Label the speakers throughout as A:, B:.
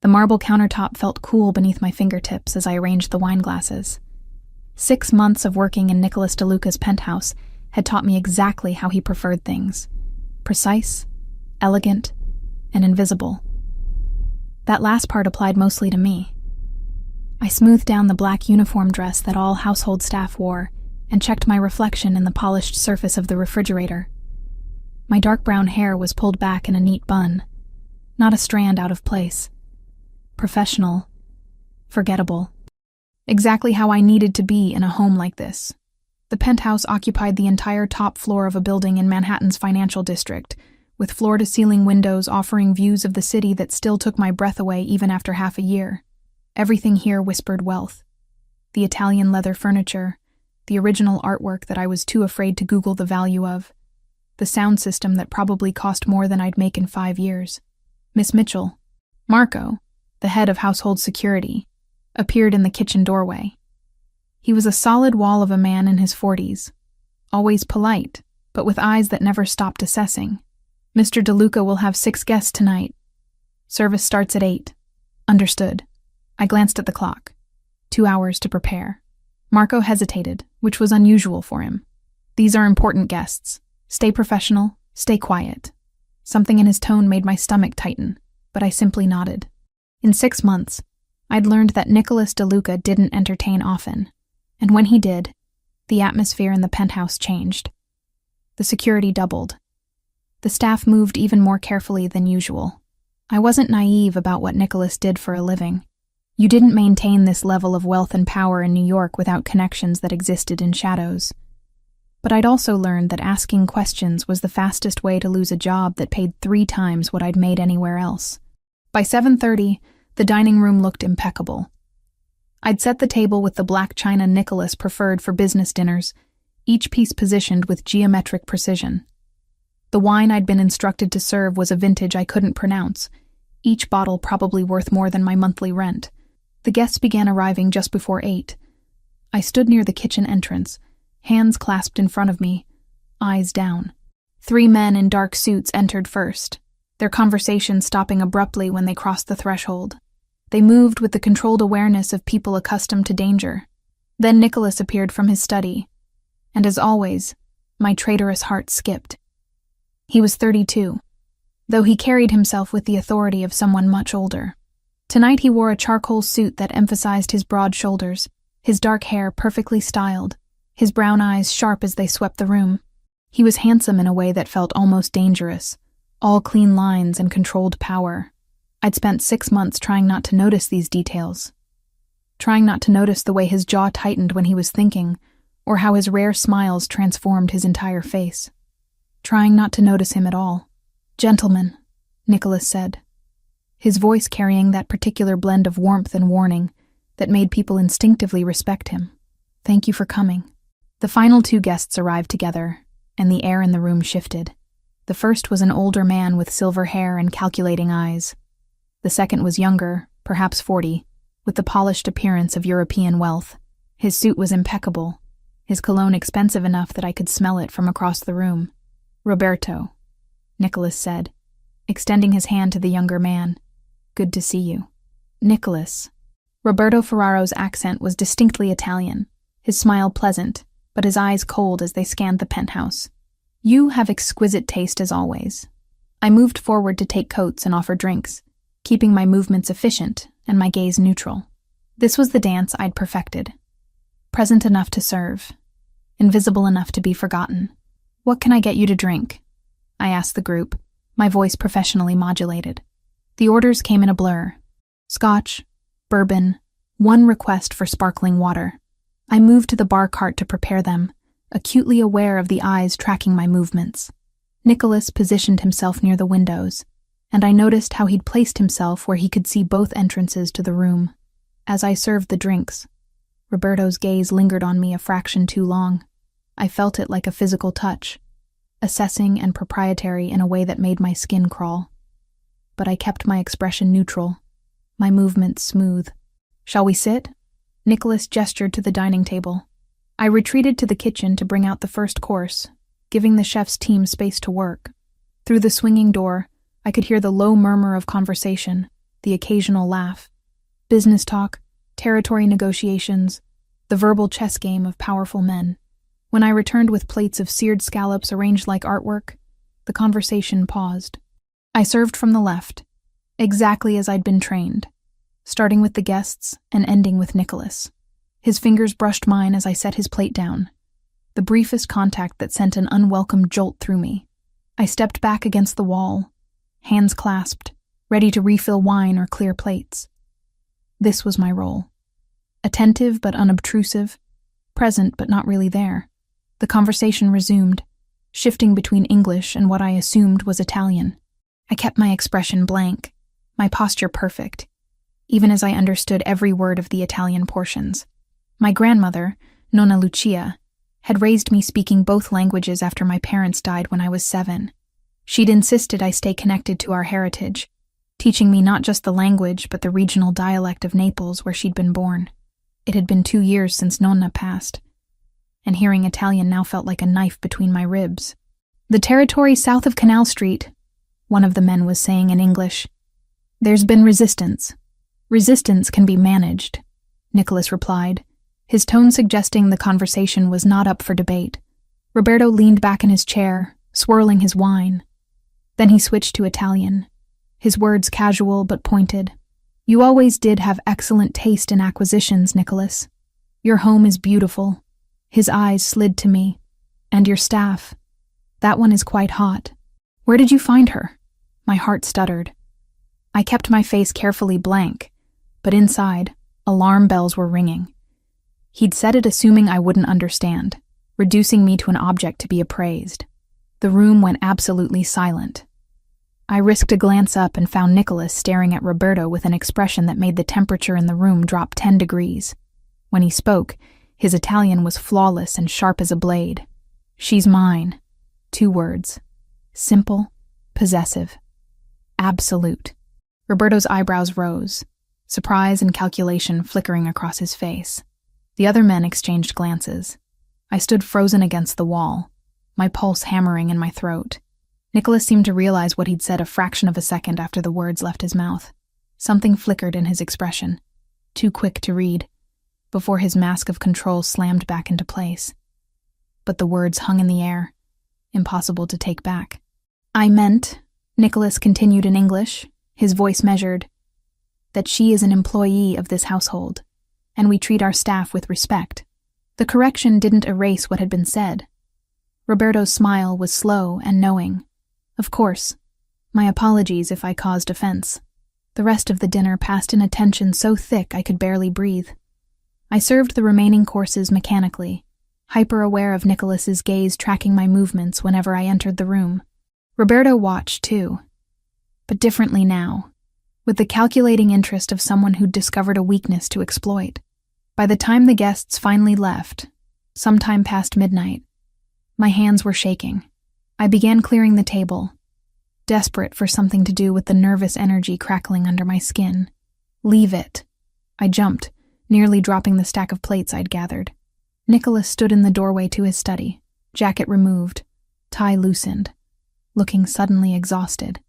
A: The marble countertop felt cool beneath my fingertips as I arranged the wine glasses. 6 months of working in Nicholas DeLuca's penthouse had taught me exactly how he preferred things. Precise, elegant, and invisible. That last part applied mostly to me. I smoothed down the black uniform dress that all household staff wore and checked my reflection in the polished surface of the refrigerator. My dark brown hair was pulled back in a neat bun, not a strand out of place. Professional, forgettable. Exactly how I needed to be in a home like this. The penthouse occupied the entire top floor of a building in Manhattan's financial district, with floor-to-ceiling windows offering views of the city that still took my breath away even after half a year. Everything here whispered wealth. The Italian leather furniture, the original artwork that I was too afraid to Google the value of, the sound system that probably cost more than I'd make in 5 years. Miss Mitchell, Marco, the head of household security, appeared in the kitchen doorway. He was a solid wall of a man in his 40s, always polite, but with eyes that never stopped assessing. "Mr. DeLuca will have 6 guests tonight. Service starts at 8. Understood." I glanced at the clock. 2 hours to prepare. Marco hesitated, which was unusual for him. "These are important guests. Stay professional, stay quiet." Something in his tone made my stomach tighten, but I simply nodded. In 6 months, I'd learned that Nicholas DeLuca didn't entertain often, and when he did, the atmosphere in the penthouse changed. The security doubled. The staff moved even more carefully than usual. I wasn't naive about what Nicholas did for a living. You didn't maintain this level of wealth and power in New York without connections that existed in shadows. But I'd also learned that asking questions was the fastest way to lose a job that paid 3 times what I'd made anywhere else. By 7:30, the dining room looked impeccable. I'd set the table with the black china Nicholas preferred for business dinners, each piece positioned with geometric precision. The wine I'd been instructed to serve was a vintage I couldn't pronounce, each bottle probably worth more than my monthly rent. The guests began arriving just before 8. I stood near the kitchen entrance, hands clasped in front of me, eyes down. 3 men in dark suits entered first, their conversation stopping abruptly when they crossed the threshold. They moved with the controlled awareness of people accustomed to danger. Then Nicholas appeared from his study, and as always, my traitorous heart skipped. He was 32, though he carried himself with the authority of someone much older. Tonight he wore a charcoal suit that emphasized his broad shoulders, his dark hair perfectly styled, his brown eyes sharp as they swept the room. He was handsome in a way that felt almost dangerous, all clean lines and controlled power. I'd spent 6 months trying not to notice these details, trying not to notice the way his jaw tightened when he was thinking, or how his rare smiles transformed his entire face. Trying not to notice him at all. "Gentlemen," Nicholas said, his voice carrying that particular blend of warmth and warning that made people instinctively respect him. "Thank you for coming." The final 2 guests arrived together, and the air in the room shifted. The first was an older man with silver hair and calculating eyes. The second was younger, perhaps 40, with the polished appearance of European wealth. His suit was impeccable, his cologne expensive enough that I could smell it from across the room. "Roberto," Nicholas said, extending his hand to the younger man. "Good to see you." "Nicholas." Roberto Ferraro's accent was distinctly Italian, his smile pleasant, but his eyes cold as they scanned the penthouse. "You have exquisite taste as always." I moved forward to take coats and offer drinks, keeping my movements efficient and my gaze neutral. This was the dance I'd perfected. Present enough to serve, invisible enough to be forgotten. "What can I get you to drink?" I asked the group, my voice professionally modulated. The orders came in a blur. Scotch, bourbon, one request for sparkling water. I moved to the bar cart to prepare them, acutely aware of the eyes tracking my movements. Nicholas positioned himself near the windows, and I noticed how he'd placed himself where he could see both entrances to the room. As I served the drinks, Roberto's gaze lingered on me a fraction too long. I felt it like a physical touch, assessing and proprietary in a way that made my skin crawl. But I kept my expression neutral, my movements smooth. "Shall we sit?" Nicholas gestured to the dining table. I retreated to the kitchen to bring out the first course, giving the chef's team space to work. Through the swinging door, I could hear the low murmur of conversation, the occasional laugh, business talk, territory negotiations, the verbal chess game of powerful men. When I returned with plates of seared scallops arranged like artwork, the conversation paused. I served from the left, exactly as I'd been trained, starting with the guests and ending with Nicholas. His fingers brushed mine as I set his plate down, the briefest contact that sent an unwelcome jolt through me. I stepped back against the wall, hands clasped, ready to refill wine or clear plates. This was my role. Attentive but unobtrusive, present but not really there. The conversation resumed, shifting between English and what I assumed was Italian. I kept my expression blank, my posture perfect, even as I understood every word of the Italian portions. My grandmother, Nonna Lucia, had raised me speaking both languages after my parents died when I was 7. She'd insisted I stay connected to our heritage, teaching me not just the language but the regional dialect of Naples where she'd been born. It had been 2 years since Nonna passed, and hearing Italian now felt like a knife between my ribs. "The territory south of Canal Street," one of the men was saying in English. "There's been resistance. Resistance can be managed," Nicholas replied, his tone suggesting the conversation was not up for debate. Roberto leaned back in his chair, swirling his wine. Then he switched to Italian, his words casual but pointed. "You always did have excellent taste in acquisitions, Nicholas. Your home is beautiful." His eyes slid to me. "And your staff. That one is quite hot. Where did you find her?" My heart stuttered. I kept my face carefully blank, but inside, alarm bells were ringing. He'd said it assuming I wouldn't understand, reducing me to an object to be appraised. The room went absolutely silent. I risked a glance up and found Nicholas staring at Roberto with an expression that made the temperature in the room drop 10 degrees. When he spoke, his Italian was flawless and sharp as a blade. "She's mine." 2 words. Simple, possessive, absolute. Roberto's eyebrows rose, surprise and calculation flickering across his face. The other men exchanged glances. I stood frozen against the wall, my pulse hammering in my throat. Nicholas seemed to realize what he'd said a fraction of a second after the words left his mouth. Something flickered in his expression, too quick to read, before his mask of control slammed back into place. But the words hung in the air, impossible to take back. "I meant," Nicholas continued in English, his voice measured, "that she is an employee of this household, and we treat our staff with respect." The correction didn't erase what had been said. Roberto's smile was slow and knowing. "Of course. My apologies if I caused offense." The rest of the dinner passed in a tension so thick I could barely breathe. I served the remaining courses mechanically, hyper-aware of Nicholas's gaze tracking my movements whenever I entered the room. Roberto watched, too, but differently now, with the calculating interest of someone who'd discovered a weakness to exploit. By the time the guests finally left, sometime past midnight, my hands were shaking. I began clearing the table, desperate for something to do with the nervous energy crackling under my skin. "Leave it." I jumped, nearly dropping the stack of plates I'd gathered. Nicholas stood in the doorway to his study, jacket removed, tie loosened, looking suddenly exhausted.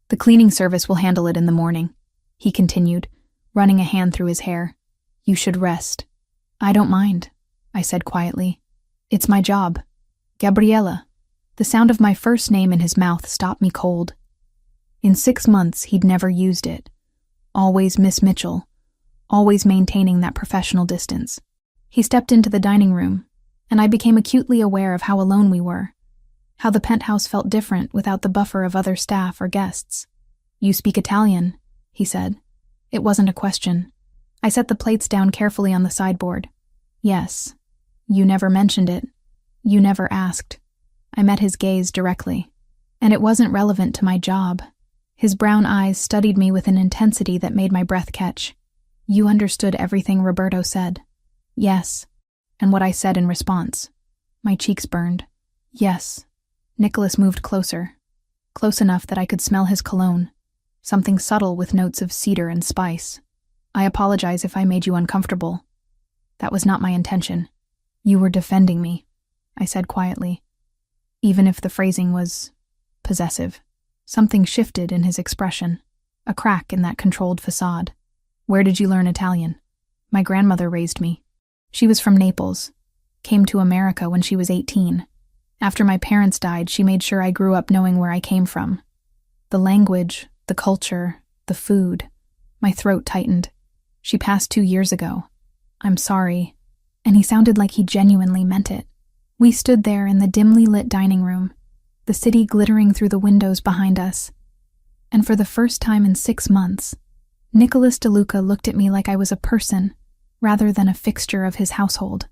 A: "The cleaning service will handle it in the morning," he continued, running a hand through his hair. "You should rest." "I don't mind," I said quietly. "It's my job. Gabriella." The sound of my first name in his mouth stopped me cold. In 6 months, he'd never used it. Always Miss Mitchell, always maintaining that professional distance. He stepped into the dining room, and I became acutely aware of how alone we were, how the penthouse felt different without the buffer of other staff or guests. "You speak Italian," he said. It wasn't a question. I set the plates down carefully on the sideboard. "Yes. You never mentioned it. You never asked." I met his gaze directly. And it wasn't relevant to my job. His brown eyes studied me with an intensity that made my breath catch. "You understood everything Roberto said?" "Yes." "And what I said in response?" My cheeks burned. "Yes." Nicholas moved closer, close enough that I could smell his cologne, something subtle with notes of cedar and spice. "I apologize if I made you uncomfortable. That was not my intention." "You were defending me," I said quietly, even if the phrasing was possessive. Something shifted in his expression. a crack in that controlled facade. Where did you learn Italian? My grandmother raised me. She was from Naples, came to America when she was 18. After my parents died, she made sure I grew up knowing where I came from. The language, the culture, the food. My throat tightened. She passed 2 years ago. I'm sorry. And he sounded like he genuinely meant it. We stood there in the dimly lit dining room, the city glittering through the windows behind us. And for the first time in 6 months, Nicholas DeLuca looked at me like I was a person, rather than a fixture of his household.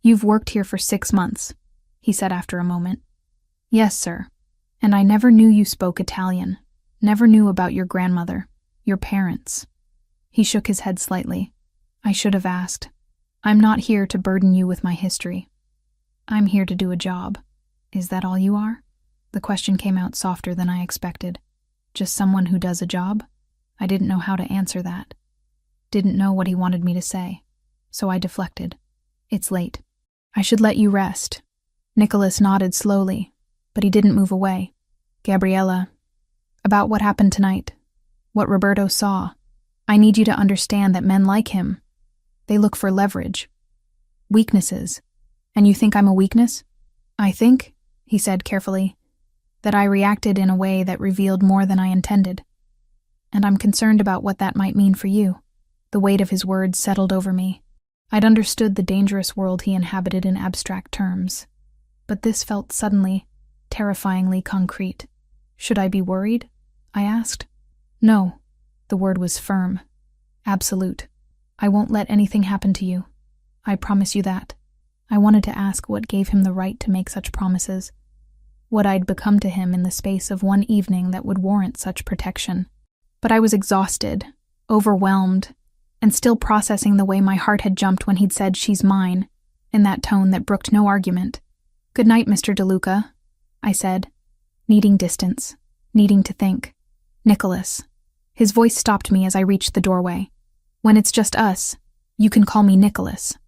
A: You've worked here for 6 months, he said after a moment. Yes, sir. And I never knew you spoke Italian. Never knew about your grandmother, your parents. He shook his head slightly. I should have asked. I'm not here to burden you with my history. I'm here to do a job. Is that all you are? The question came out softer than I expected. Just someone who does a job? I didn't know how to answer that. Didn't know what he wanted me to say. So I deflected. It's late. I should let you rest. Nicholas nodded slowly, but he didn't move away. Gabriella, about what happened tonight, what Roberto saw. I need you to understand that men like him, they look for leverage, weaknesses. And you think I'm a weakness? I think, he said carefully, that I reacted in a way that revealed more than I intended. And I'm concerned about what that might mean for you. The weight of his words settled over me. I'd understood the dangerous world he inhabited in abstract terms, but this felt suddenly, terrifyingly concrete. Should I be worried? I asked. No. The word was firm. Absolute. I won't let anything happen to you. I promise you that. I wanted to ask what gave him the right to make such promises, what I'd become to him in the space of one evening that would warrant such protection. But I was exhausted, overwhelmed, and still processing the way my heart had jumped when he'd said, "She's mine," in that tone that brooked no argument. "Good night, Mr. DeLuca," I said, needing distance, needing to think. "Nicholas." His voice stopped me as I reached the doorway. "When it's just us, you can call me Nicholas."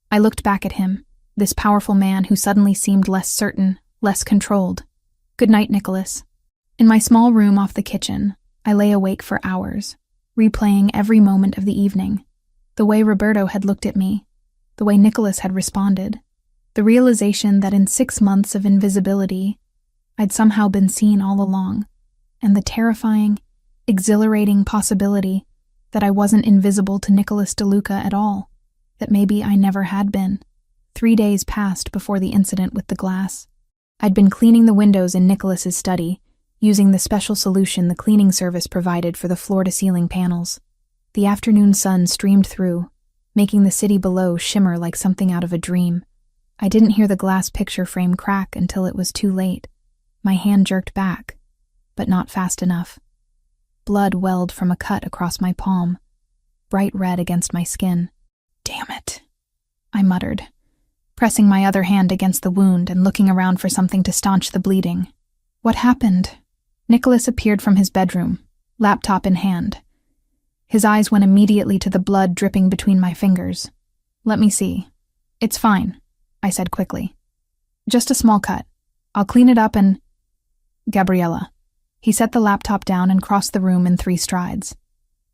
A: I looked back at him, this powerful man who suddenly seemed less certain, less controlled. "Good night, Nicholas." In my small room off the kitchen, I lay awake for hours, replaying every moment of the evening. The way Roberto had looked at me, the way Nicholas had responded, the realization that in 6 months of invisibility, I'd somehow been seen all along, and the terrifying, exhilarating possibility that I wasn't invisible to Nicholas DeLuca at all, that maybe I never had been. 3 days passed before the incident with the glass. I'd been cleaning the windows in Nicholas's study, using the special solution the cleaning service provided for the floor-to-ceiling panels. The afternoon sun streamed through, making the city below shimmer like something out of a dream. I didn't hear the glass picture frame crack until it was too late. My hand jerked back, but not fast enough. Blood welled from a cut across my palm, bright red against my skin. "Damn it," I muttered, pressing my other hand against the wound and looking around for something to staunch the bleeding. "What happened?" Nicholas appeared from his bedroom, laptop in hand. His eyes went immediately to the blood dripping between my fingers. "Let me see." "It's fine," I said quickly. "Just a small cut. I'll clean it up and—" "Gabriella." He set the laptop down and crossed the room in 3 strides.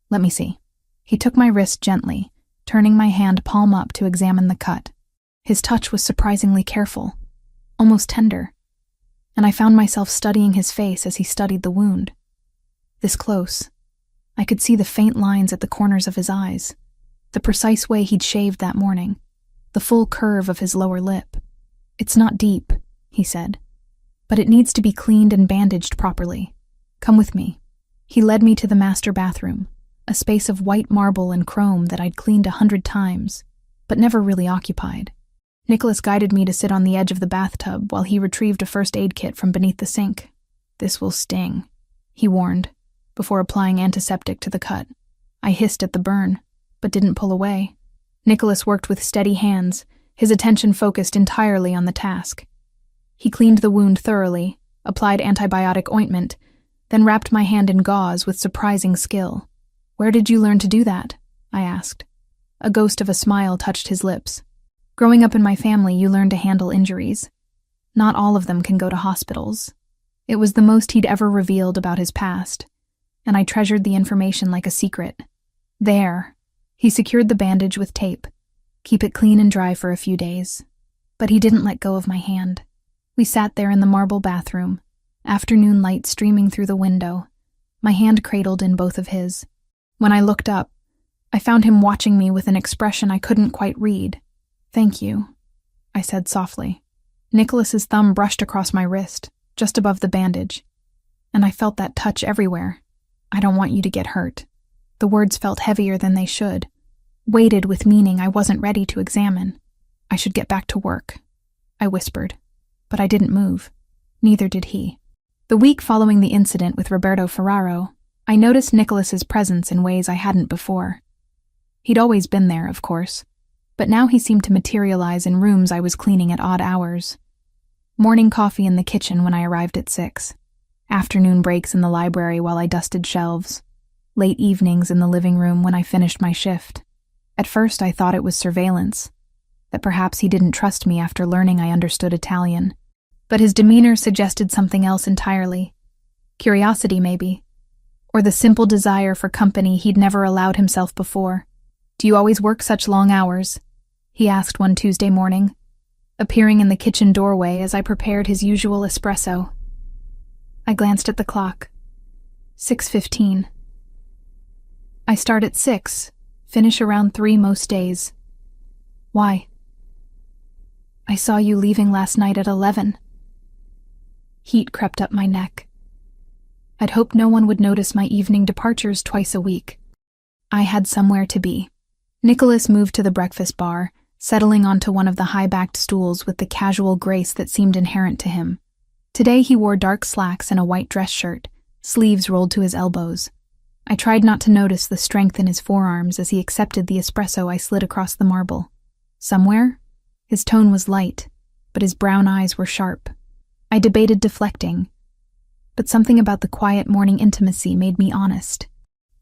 A: "Let me see." He took my wrist gently, turning my hand palm up to examine the cut. His touch was surprisingly careful, almost tender, and I found myself studying his face as he studied the wound. This close, I could see the faint lines at the corners of his eyes, the precise way he'd shaved that morning, the full curve of his lower lip. "It's not deep," he said, "but it needs to be cleaned and bandaged properly. Come with me." He led me to the master bathroom, a space of white marble and chrome that I'd cleaned 100 times, but never really occupied. Nicholas guided me to sit on the edge of the bathtub while he retrieved a first aid kit from beneath the sink. "This will sting," he warned, before applying antiseptic to the cut. I hissed at the burn, but didn't pull away. Nicholas worked with steady hands, his attention focused entirely on the task. He cleaned the wound thoroughly, applied antibiotic ointment, then wrapped my hand in gauze with surprising skill. "Where did you learn to do that?" I asked. A ghost of a smile touched his lips. "Growing up in my family, you learn to handle injuries. Not all of them can go to hospitals." It was the most he'd ever revealed about his past. and I treasured the information like a secret. There. He secured the bandage with tape. Keep it clean and dry for a few days. But he didn't let go of my hand. We sat there in the marble bathroom, afternoon light streaming through the window, my hand cradled in both of his. When I looked up, I found him watching me with an expression I couldn't quite read. "Thank you," I said softly. Nicholas's thumb brushed across my wrist, just above the bandage, and I felt that touch everywhere. "I don't want you to get hurt." The words felt heavier than they should, weighted with meaning I wasn't ready to examine. "I should get back to work," I whispered, but I didn't move. Neither did he. The week following the incident with Roberto Ferraro, I noticed Nicholas's presence in ways I hadn't before. He'd always been there, of course, but now he seemed to materialize in rooms I was cleaning at odd hours. Morning coffee in the kitchen when I arrived at 6. Afternoon breaks in the library while I dusted shelves. Late evenings in the living room when I finished my shift. At first I thought it was surveillance, that perhaps he didn't trust me after learning I understood Italian. But his demeanor suggested something else entirely. Curiosity, maybe. Or the simple desire for company he'd never allowed himself before. "Do you always work such long hours?" he asked one Tuesday morning, appearing in the kitchen doorway as I prepared his usual espresso. I glanced at the clock. 6:15. "I start at 6, finish around 3 most days." "Why?" "I saw you leaving last night at 11. Heat crept up my neck. I'd hoped no one would notice my evening departures twice a week. I had somewhere to be. Nicholas moved to the breakfast bar, settling onto one of the high-backed stools with the casual grace that seemed inherent to him. Today he wore dark slacks and a white dress shirt, sleeves rolled to his elbows. I tried not to notice the strength in his forearms as he accepted the espresso I slid across the marble. Somewhere? His tone was light, but his brown eyes were sharp. I debated deflecting, but something about the quiet morning intimacy made me honest.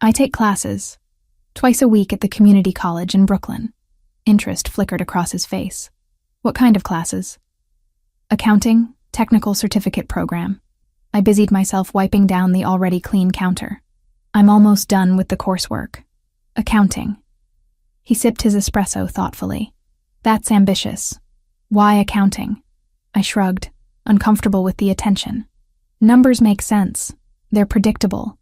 A: "I take classes, twice a week at the community college in Brooklyn." Interest flickered across his face. "What kind of classes?" "Accounting, technical certificate program." I busied myself wiping down the already clean counter. "I'm almost done with the coursework." "Accounting." He sipped his espresso thoughtfully. "That's ambitious. Why accounting?" I shrugged, uncomfortable with the attention. "Numbers make sense. They're predictable.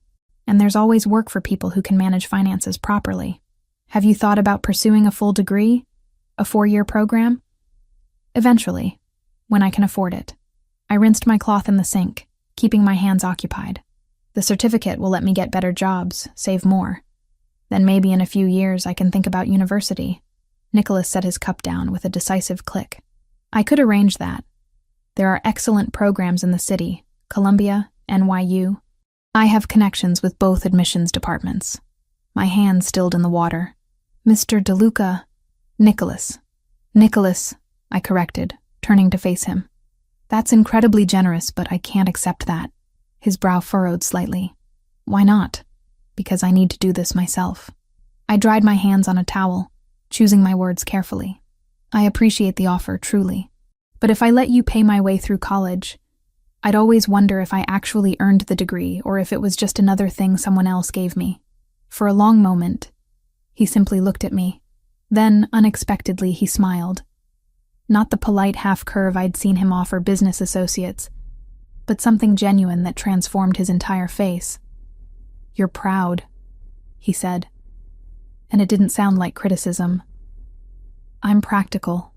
A: And there's always work for people who can manage finances properly. Have you thought about pursuing a full degree? A 4-year program?" "Eventually, when I can afford it." I rinsed my cloth in the sink, keeping my hands occupied. "The certificate will let me get better jobs, save more. Then maybe in a few years I can think about university." Nicholas set his cup down with a decisive click. "I could arrange that. There are excellent programs in the city, Columbia, NYU. I have connections with both admissions departments." My hand stilled in the water. "Mr. DeLuca." "Nicholas." "Nicholas," I corrected, turning to face him. "That's incredibly generous, but I can't accept that." His brow furrowed slightly. "Why not?" "Because I need to do this myself." I dried my hands on a towel, choosing my words carefully. "I appreciate the offer, truly. But if I let you pay my way through college, I'd always wonder if I actually earned the degree or if it was just another thing someone else gave me." For a long moment, he simply looked at me. Then, unexpectedly, he smiled. Not the polite half-curve I'd seen him offer business associates, but something genuine that transformed his entire face. "You're proud," he said, and it didn't sound like criticism. "I'm practical.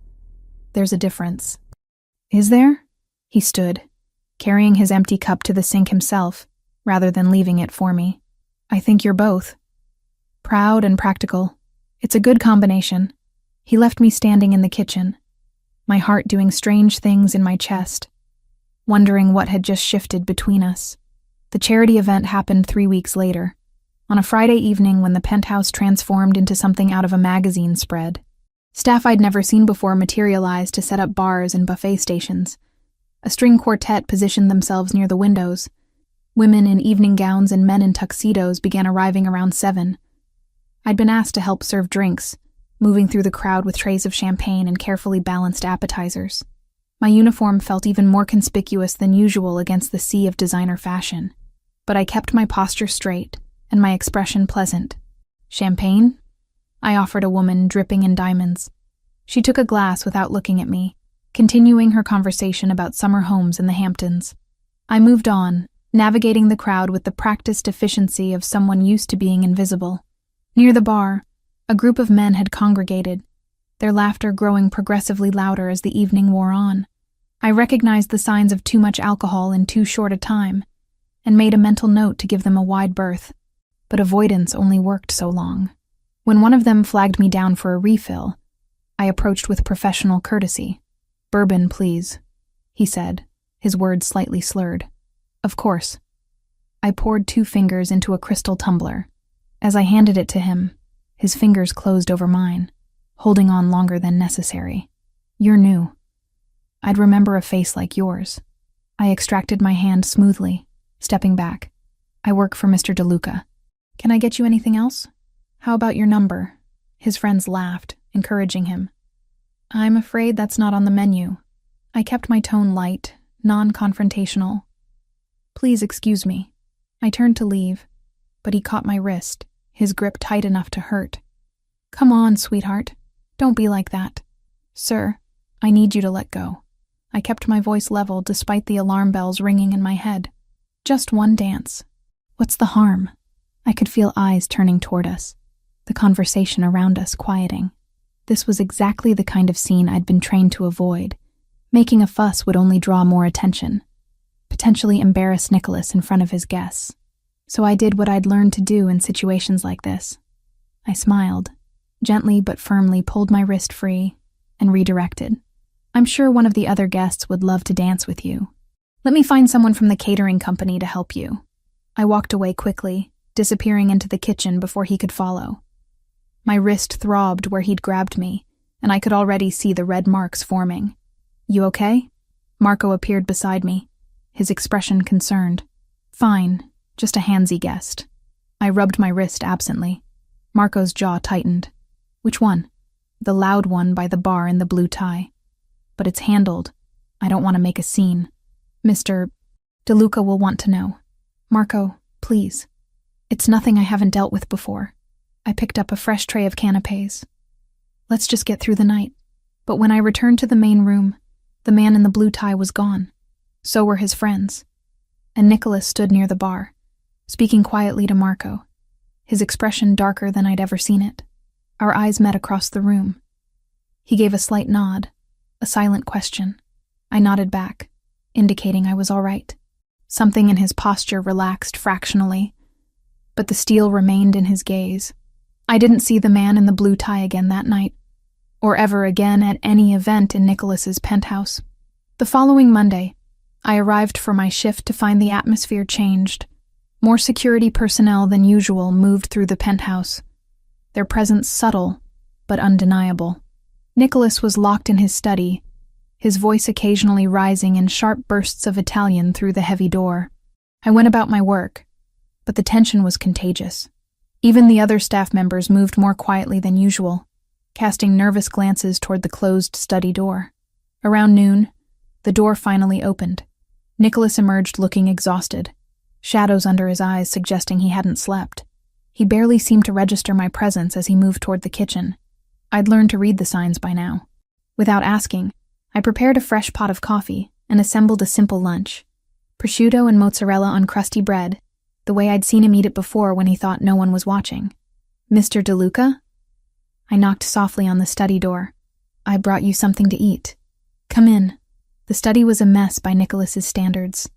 A: There's a difference." "Is there?" He stood, carrying his empty cup to the sink himself, rather than leaving it for me. "I think you're both. Proud and practical. It's a good combination." He left me standing in the kitchen, my heart doing strange things in my chest, wondering what had just shifted between us. The charity event happened 3 weeks later, on a Friday evening when the penthouse transformed into something out of a magazine spread. Staff I'd never seen before materialized to set up bars and buffet stations. A string quartet positioned themselves near the windows. Women in evening gowns and men in tuxedos began arriving around 7. I'd been asked to help serve drinks, moving through the crowd with trays of champagne and carefully balanced appetizers. My uniform felt even more conspicuous than usual against the sea of designer fashion. but I kept my posture straight and my expression pleasant. "Champagne?" I offered a woman dripping in diamonds. She took a glass without looking at me, continuing her conversation about summer homes in the Hamptons. I moved on, navigating the crowd with the practiced efficiency of someone used to being invisible. Near the bar, a group of men had congregated, their laughter growing progressively louder as the evening wore on. I recognized the signs of too much alcohol in too short a time, and made a mental note to give them a wide berth, but avoidance only worked so long. When one of them flagged me down for a refill, I approached with professional courtesy. "Bourbon, please," he said, his words slightly slurred. "Of course." I poured 2 fingers into a crystal tumbler. As I handed it to him, his fingers closed over mine, holding on longer than necessary. "You're new. I'd remember a face like yours." I extracted my hand smoothly, stepping back. "I work for Mr. DeLuca. Can I get you anything else? How about your number?" His friends laughed, encouraging him. "I'm afraid that's not on the menu." I kept my tone light, non-confrontational. "Please excuse me." I turned to leave, but he caught my wrist, his grip tight enough to hurt. "Come on, sweetheart. Don't be like that." "Sir, I need you to let go." I kept my voice level despite the alarm bells ringing in my head. "Just one dance. What's the harm?" I could feel eyes turning toward us, the conversation around us quieting. This was exactly the kind of scene I'd been trained to avoid. Making a fuss would only draw more attention, potentially embarrass Nicholas in front of his guests. So I did what I'd learned to do in situations like this. I smiled, gently but firmly pulled my wrist free, and redirected. "I'm sure one of the other guests would love to dance with you. Let me find someone from the catering company to help you." I walked away quickly, disappearing into the kitchen before he could follow. My wrist throbbed where he'd grabbed me, and I could already see the red marks forming. "You okay?" Marco appeared beside me, his expression concerned. "Fine, just a handsy guest." I rubbed my wrist absently. Marco's jaw tightened. "Which one?" "The loud one by the bar in the blue tie." "But it's handled. I don't want to make a scene." "Mr. DeLuca will want to know." "Marco, please. It's nothing I haven't dealt with before." I picked up a fresh tray of canapes. "Let's just get through the night." But when I returned to the main room, the man in the blue tie was gone. So were his friends. And Nicholas stood near the bar, speaking quietly to Marco, his expression darker than I'd ever seen it. Our eyes met across the room. He gave a slight nod, a silent question. I nodded back, indicating I was all right. Something in his posture relaxed fractionally, but the steel remained in his gaze. I didn't see the man in the blue tie again that night, or ever again at any event in Nicholas's penthouse. The following Monday, I arrived for my shift to find the atmosphere changed. More security personnel than usual moved through the penthouse, their presence subtle but undeniable. Nicholas was locked in his study, his voice occasionally rising in sharp bursts of Italian through the heavy door. I went about my work, but the tension was contagious. Even the other staff members moved more quietly than usual, casting nervous glances toward the closed study door. Around noon, the door finally opened. Nicholas emerged looking exhausted, shadows under his eyes suggesting he hadn't slept. He barely seemed to register my presence as he moved toward the kitchen. I'd learned to read the signs by now. Without asking, I prepared a fresh pot of coffee and assembled a simple lunch. Prosciutto and mozzarella on crusty bread, the way I'd seen him eat it before when he thought no one was watching. "Mr. DeLuca?" I knocked softly on the study door. "I brought you something to eat. Come in." The study was a mess by Nicholas's standards.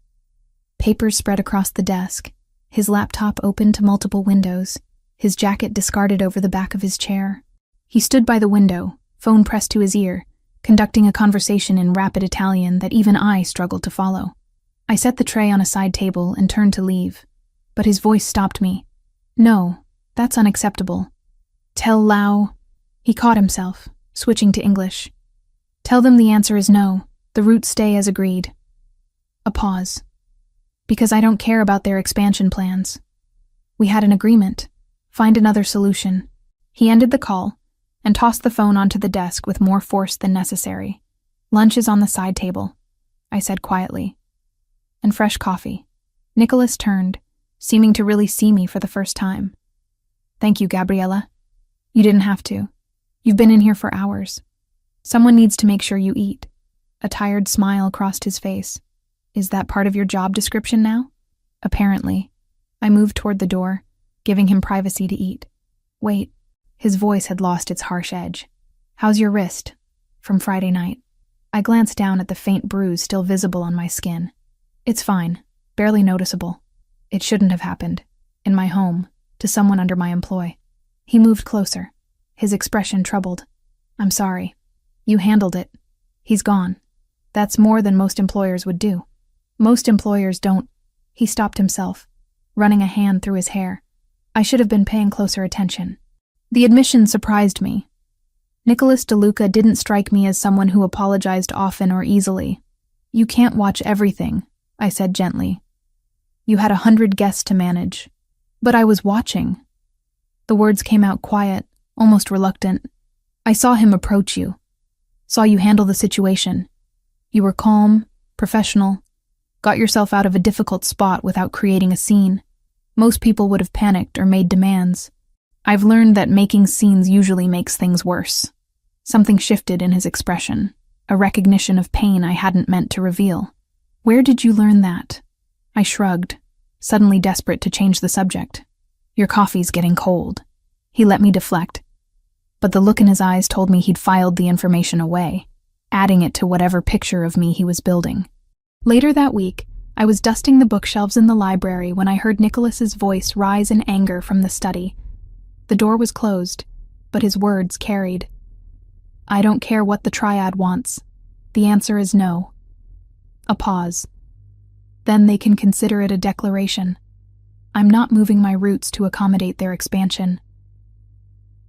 A: Papers spread across the desk, his laptop open to multiple windows, his jacket discarded over the back of his chair. He stood by the window, phone pressed to his ear, conducting a conversation in rapid Italian that even I struggled to follow. I set the tray on a side table and turned to leave, but his voice stopped me. "No, that's unacceptable. Tell Lau..." He caught himself, switching to English. "Tell them the answer is no. The routes stay as agreed." A pause. "Because I don't care about their expansion plans. We had an agreement. Find another solution." He ended the call and tossed the phone onto the desk with more force than necessary. "Lunch is on the side table," I said quietly. "And fresh coffee." Nicholas turned, seeming to really see me for the first time. "Thank you, Gabriella. You didn't have to. You've been in here for hours. Someone needs to make sure you eat." A tired smile crossed his face. "Is that part of your job description now?" "Apparently." I moved toward the door, giving him privacy to eat. "Wait." His voice had lost its harsh edge. "How's your wrist?" "From Friday night." I glanced down at the faint bruise still visible on my skin. "It's fine, barely noticeable. It shouldn't have happened. In my home, to someone under my employ." He moved closer, his expression troubled. "I'm sorry. You handled it. He's gone. That's more than most employers would do. Most employers don't." He stopped himself, running a hand through his hair. I should have been paying closer attention. The admission surprised me. Nicholas DeLuca didn't strike me as someone who apologized often or easily. "You can't watch everything," I said gently. "You had 100 guests to manage." "But I was watching." The words came out quiet, almost reluctant. "I saw him approach you. Saw you handle the situation. You were calm, professional, got yourself out of a difficult spot without creating a scene. Most people would have panicked or made demands. I've learned that making scenes usually makes things worse." Something shifted in his expression, a recognition of pain I hadn't meant to reveal. "Where did you learn that?" I shrugged, suddenly desperate to change the subject. "Your coffee's getting cold." He let me deflect, but the look in his eyes told me he'd filed the information away, adding it to whatever picture of me he was building. Later that week, I was dusting the bookshelves in the library when I heard Nicholas's voice rise in anger from the study. The door was closed, but his words carried. "I don't care what the triad wants. The answer is no." A pause. "Then they can consider it a declaration. I'm not moving my roots to accommodate their expansion."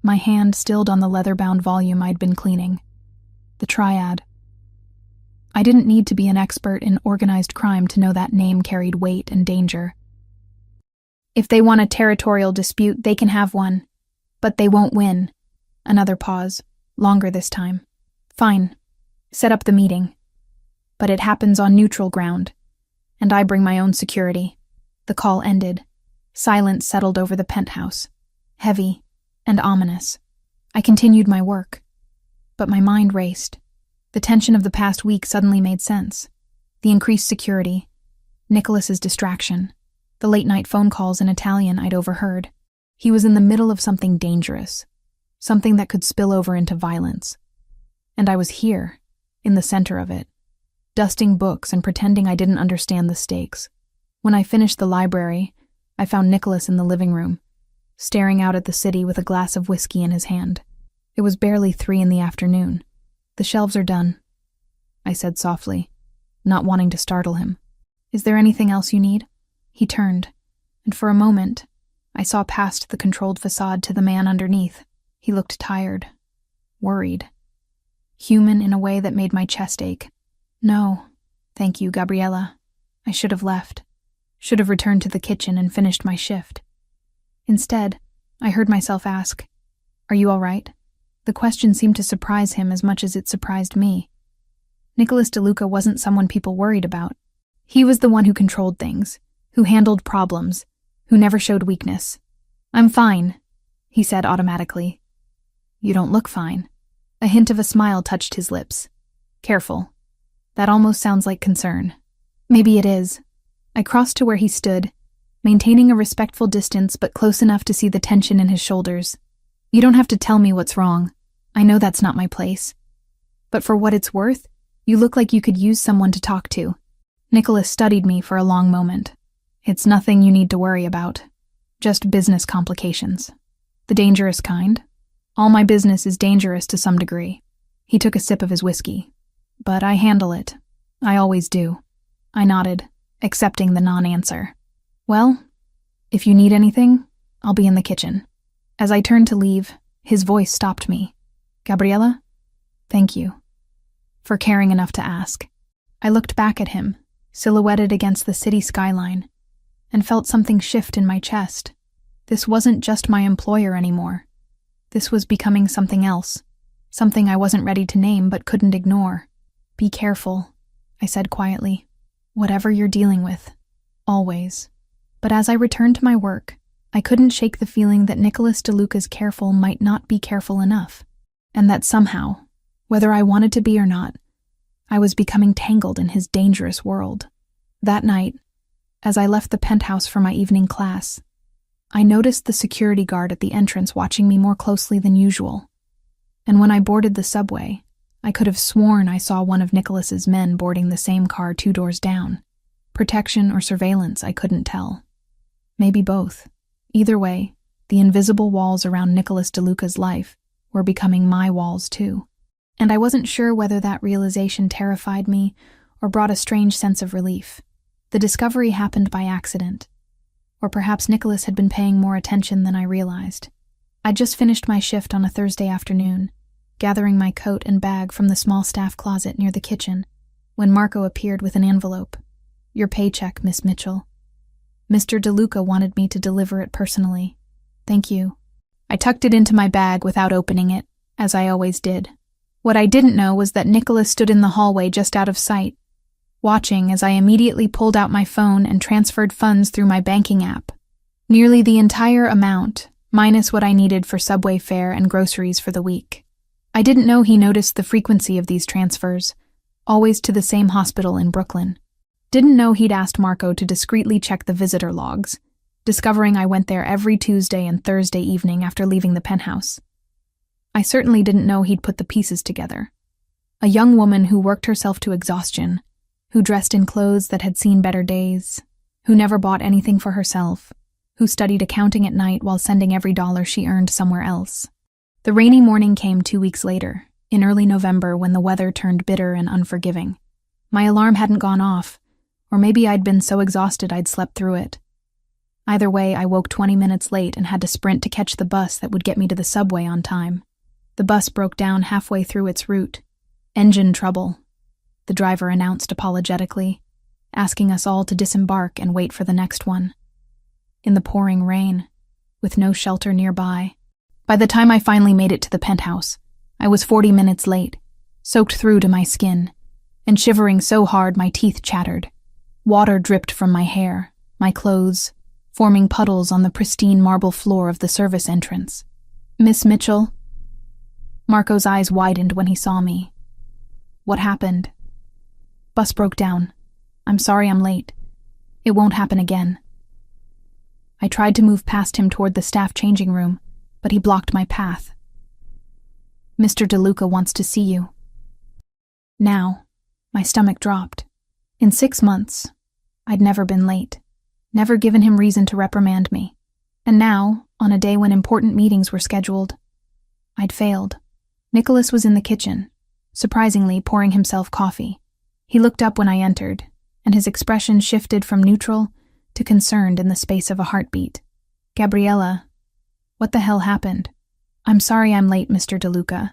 A: My hand stilled on the leather-bound volume I'd been cleaning. The triad. I didn't need to be an expert in organized crime to know that name carried weight and danger. "If they want a territorial dispute, they can have one. But they won't win." Another pause, longer this time. "Fine. Set up the meeting. But it happens on neutral ground, and I bring my own security." The call ended. Silence settled over the penthouse, heavy and ominous. I continued my work, but my mind raced. The tension of the past week suddenly made sense. The increased security, Nicholas's distraction, the late-night phone calls in Italian I'd overheard. He was in the middle of something dangerous, something that could spill over into violence. And I was here, in the center of it, dusting books and pretending I didn't understand the stakes. When I finished the library, I found Nicholas in the living room, staring out at the city with a glass of whiskey in his hand. It was barely 3 p.m. "The shelves are done," I said softly, not wanting to startle him. "Is there anything else you need?" He turned, and for a moment, I saw past the controlled facade to the man underneath. He looked tired, worried, human in a way that made my chest ache. "No, thank you, Gabriella. I should have left. Should have returned to the kitchen and finished my shift." Instead, I heard myself ask, "Are you all right?" The question seemed to surprise him as much as it surprised me. Nicholas DeLuca wasn't someone people worried about. He was the one who controlled things, who handled problems, who never showed weakness. "I'm fine," he said automatically. "You don't look fine." A hint of a smile touched his lips. "Careful. That almost sounds like concern." "Maybe it is." I crossed to where he stood, maintaining a respectful distance but close enough to see the tension in his shoulders. "You don't have to tell me what's wrong. I know that's not my place. But for what it's worth, you look like you could use someone to talk to." Nicholas studied me for a long moment. "It's nothing you need to worry about. Just business complications. The dangerous kind. All my business is dangerous to some degree." He took a sip of his whiskey. "But I handle it. I always do." I nodded, accepting the non-answer. "Well, if you need anything, I'll be in the kitchen." As I turned to leave, his voice stopped me. "Gabriella, thank you for caring enough to ask." I looked back at him, silhouetted against the city skyline, and felt something shift in my chest. This wasn't just my employer anymore. This was becoming something else, something I wasn't ready to name but couldn't ignore. "Be careful," I said quietly. "Whatever you're dealing with, always. But as I returned to my work, I couldn't shake the feeling that Nicholas DeLuca's careful might not be careful enough, and that somehow, whether I wanted to be or not, I was becoming tangled in his dangerous world. That night, as I left the penthouse for my evening class, I noticed the security guard at the entrance watching me more closely than usual. And when I boarded the subway, I could have sworn I saw one of Nicholas's men boarding the same car 2 doors down. Protection or surveillance, I couldn't tell. Maybe both. Either way, the invisible walls around Nicholas DeLuca's life were becoming my walls too. And I wasn't sure whether that realization terrified me or brought a strange sense of relief. The discovery happened by accident. Or perhaps Nicholas had been paying more attention than I realized. I'd just finished my shift on a Thursday afternoon, gathering my coat and bag from the small staff closet near the kitchen, when Marco appeared with an envelope. "Your paycheck, Miss Mitchell. Mr. DeLuca wanted me to deliver it personally. Thank you." I tucked it into my bag without opening it, as I always did. What I didn't know was that Nicholas stood in the hallway just out of sight, watching as I immediately pulled out my phone and transferred funds through my banking app. Nearly the entire amount, minus what I needed for subway fare and groceries for the week. I didn't know he noticed the frequency of these transfers, always to the same hospital in Brooklyn. Didn't know he'd asked Marco to discreetly check the visitor logs, discovering I went there every Tuesday and Thursday evening after leaving the penthouse. I certainly didn't know he'd put the pieces together. A young woman who worked herself to exhaustion, who dressed in clothes that had seen better days, who never bought anything for herself, who studied accounting at night while sending every dollar she earned somewhere else. The rainy morning came 2 weeks later, in early November, when the weather turned bitter and unforgiving. My alarm hadn't gone off, or maybe I'd been so exhausted I'd slept through it. Either way, I woke 20 minutes late and had to sprint to catch the bus that would get me to the subway on time. The bus broke down halfway through its route. "Engine trouble," the driver announced apologetically, asking us all to disembark and wait for the next one. In the pouring rain, with no shelter nearby. By the time I finally made it to the penthouse, I was 40 minutes late, soaked through to my skin, and shivering so hard my teeth chattered. Water dripped from my hair, my clothes, forming puddles on the pristine marble floor of the service entrance. "Miss Mitchell?" Marco's eyes widened when he saw me. "What happened?" "Bus broke down. I'm sorry I'm late. It won't happen again." I tried to move past him toward the staff changing room, but he blocked my path. "Mr. DeLuca wants to see you." Now, my stomach dropped. In 6 months, I'd never been late, never given him reason to reprimand me. And now, on a day when important meetings were scheduled, I'd failed. Nicholas was in the kitchen, surprisingly pouring himself coffee. He looked up when I entered, and his expression shifted from neutral to concerned in the space of a heartbeat. "Gabriella, what the hell happened?" "I'm sorry I'm late, Mr. DeLuca.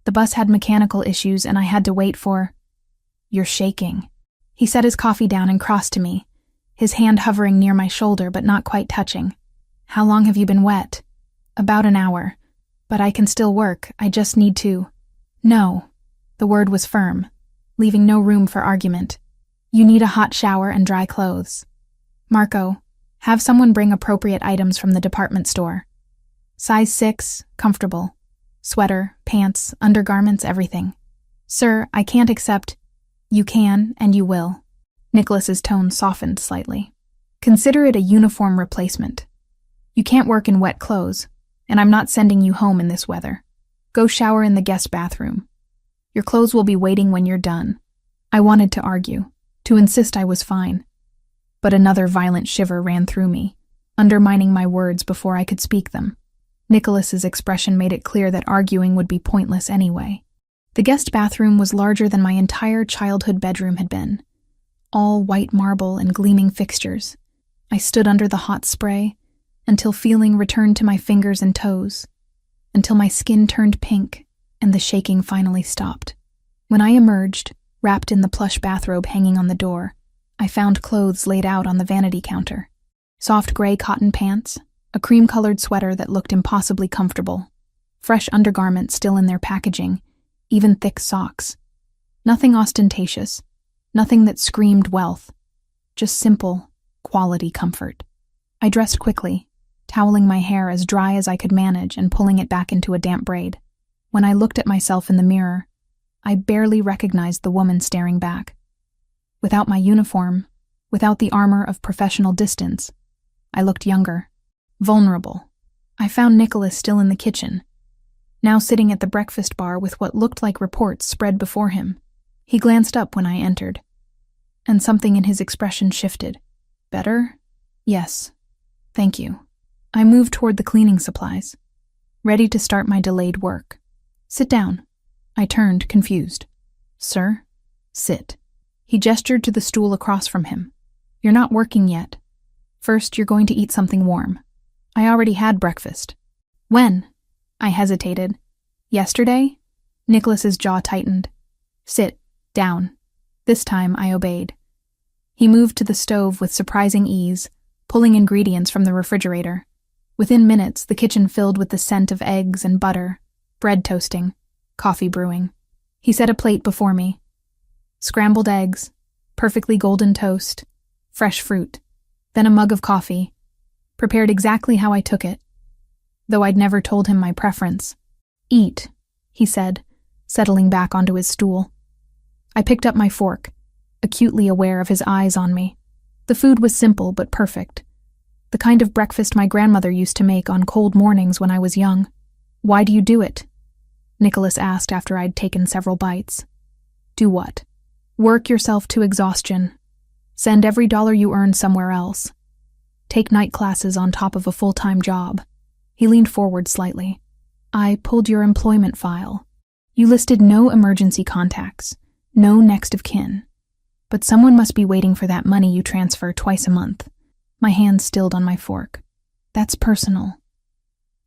A: The bus had mechanical issues and I had to wait for—" "You're shaking." He set his coffee down and crossed to me, his hand hovering near my shoulder but not quite touching. "How long have you been wet?" "About an hour. But I can still work, I just need to—" "No." The word was firm, leaving no room for argument. "You need a hot shower and dry clothes. Marco, have someone bring appropriate items from the department store. Size 6, comfortable. Sweater, pants, undergarments, everything." "Sir, I can't accept—" "You can, and you will." Nicholas's tone softened slightly. "Consider it a uniform replacement. You can't work in wet clothes, and I'm not sending you home in this weather. Go shower in the guest bathroom. Your clothes will be waiting when you're done." I wanted to argue, to insist I was fine. But another violent shiver ran through me, undermining my words before I could speak them. Nicholas's expression made it clear that arguing would be pointless anyway. The guest bathroom was larger than my entire childhood bedroom had been. All white marble and gleaming fixtures. I stood under the hot spray until feeling returned to my fingers and toes, until my skin turned pink and the shaking finally stopped. When I emerged, wrapped in the plush bathrobe hanging on the door, I found clothes laid out on the vanity counter. Soft gray cotton pants, a cream-colored sweater that looked impossibly comfortable, fresh undergarments still in their packaging, even thick socks. Nothing ostentatious, nothing that screamed wealth, just simple, quality comfort. I dressed quickly, toweling my hair as dry as I could manage and pulling it back into a damp braid. When I looked at myself in the mirror, I barely recognized the woman staring back. Without my uniform, without the armor of professional distance, I looked younger, vulnerable. I found Nicholas still in the kitchen, now sitting at the breakfast bar with what looked like reports spread before him. He glanced up when I entered, and something in his expression shifted. Better? Yes. Thank you. I moved toward the cleaning supplies, ready to start my delayed work. Sit down. I turned, confused. Sir? Sit. He gestured to the stool across from him. You're not working yet. First, you're going to eat something warm. I already had breakfast. When? I hesitated. Yesterday? Nicholas's jaw tightened. Sit. Down. This time I obeyed. He moved to the stove with surprising ease, pulling ingredients from the refrigerator. Within minutes, the kitchen filled with the scent of eggs and butter, bread toasting, coffee brewing. He set a plate before me. Scrambled eggs, perfectly golden toast, fresh fruit, then a mug of coffee, prepared exactly how I took it, though I'd never told him my preference. Eat, he said, settling back onto his stool. I picked up my fork, acutely aware of his eyes on me. The food was simple but perfect, the kind of breakfast my grandmother used to make on cold mornings when I was young. Why do you do it? Nicholas asked after I'd taken several bites. Do what? Work yourself to exhaustion. Send every dollar you earn somewhere else. Take night classes on top of a full-time job. He leaned forward slightly. I pulled your employment file. You listed no emergency contacts, no next of kin. But someone must be waiting for that money you transfer twice a month. My hand stilled on my fork. That's personal.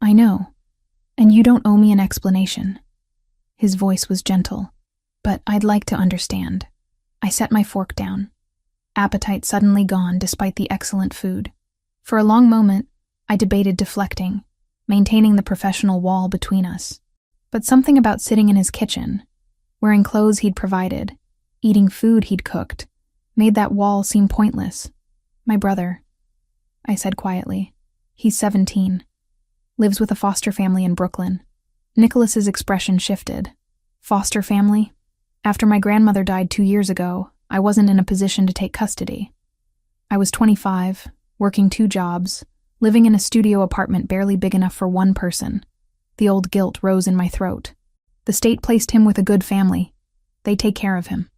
A: I know. And you don't owe me an explanation. His voice was gentle. But I'd like to understand. I set my fork down. Appetite suddenly gone despite the excellent food. For a long moment, I debated deflecting, maintaining the professional wall between us. But something about sitting in his kitchen, wearing clothes he'd provided, eating food he'd cooked, made that wall seem pointless. My brother, I said quietly. He's 17. Lives with a foster family in Brooklyn. Nicholas's expression shifted. Foster family? After my grandmother died 2 years ago, I wasn't in a position to take custody. I was 25, working 2 jobs, living in a studio apartment barely big enough for one person. The old guilt rose in my throat. The state placed him with a good family. They take care of him.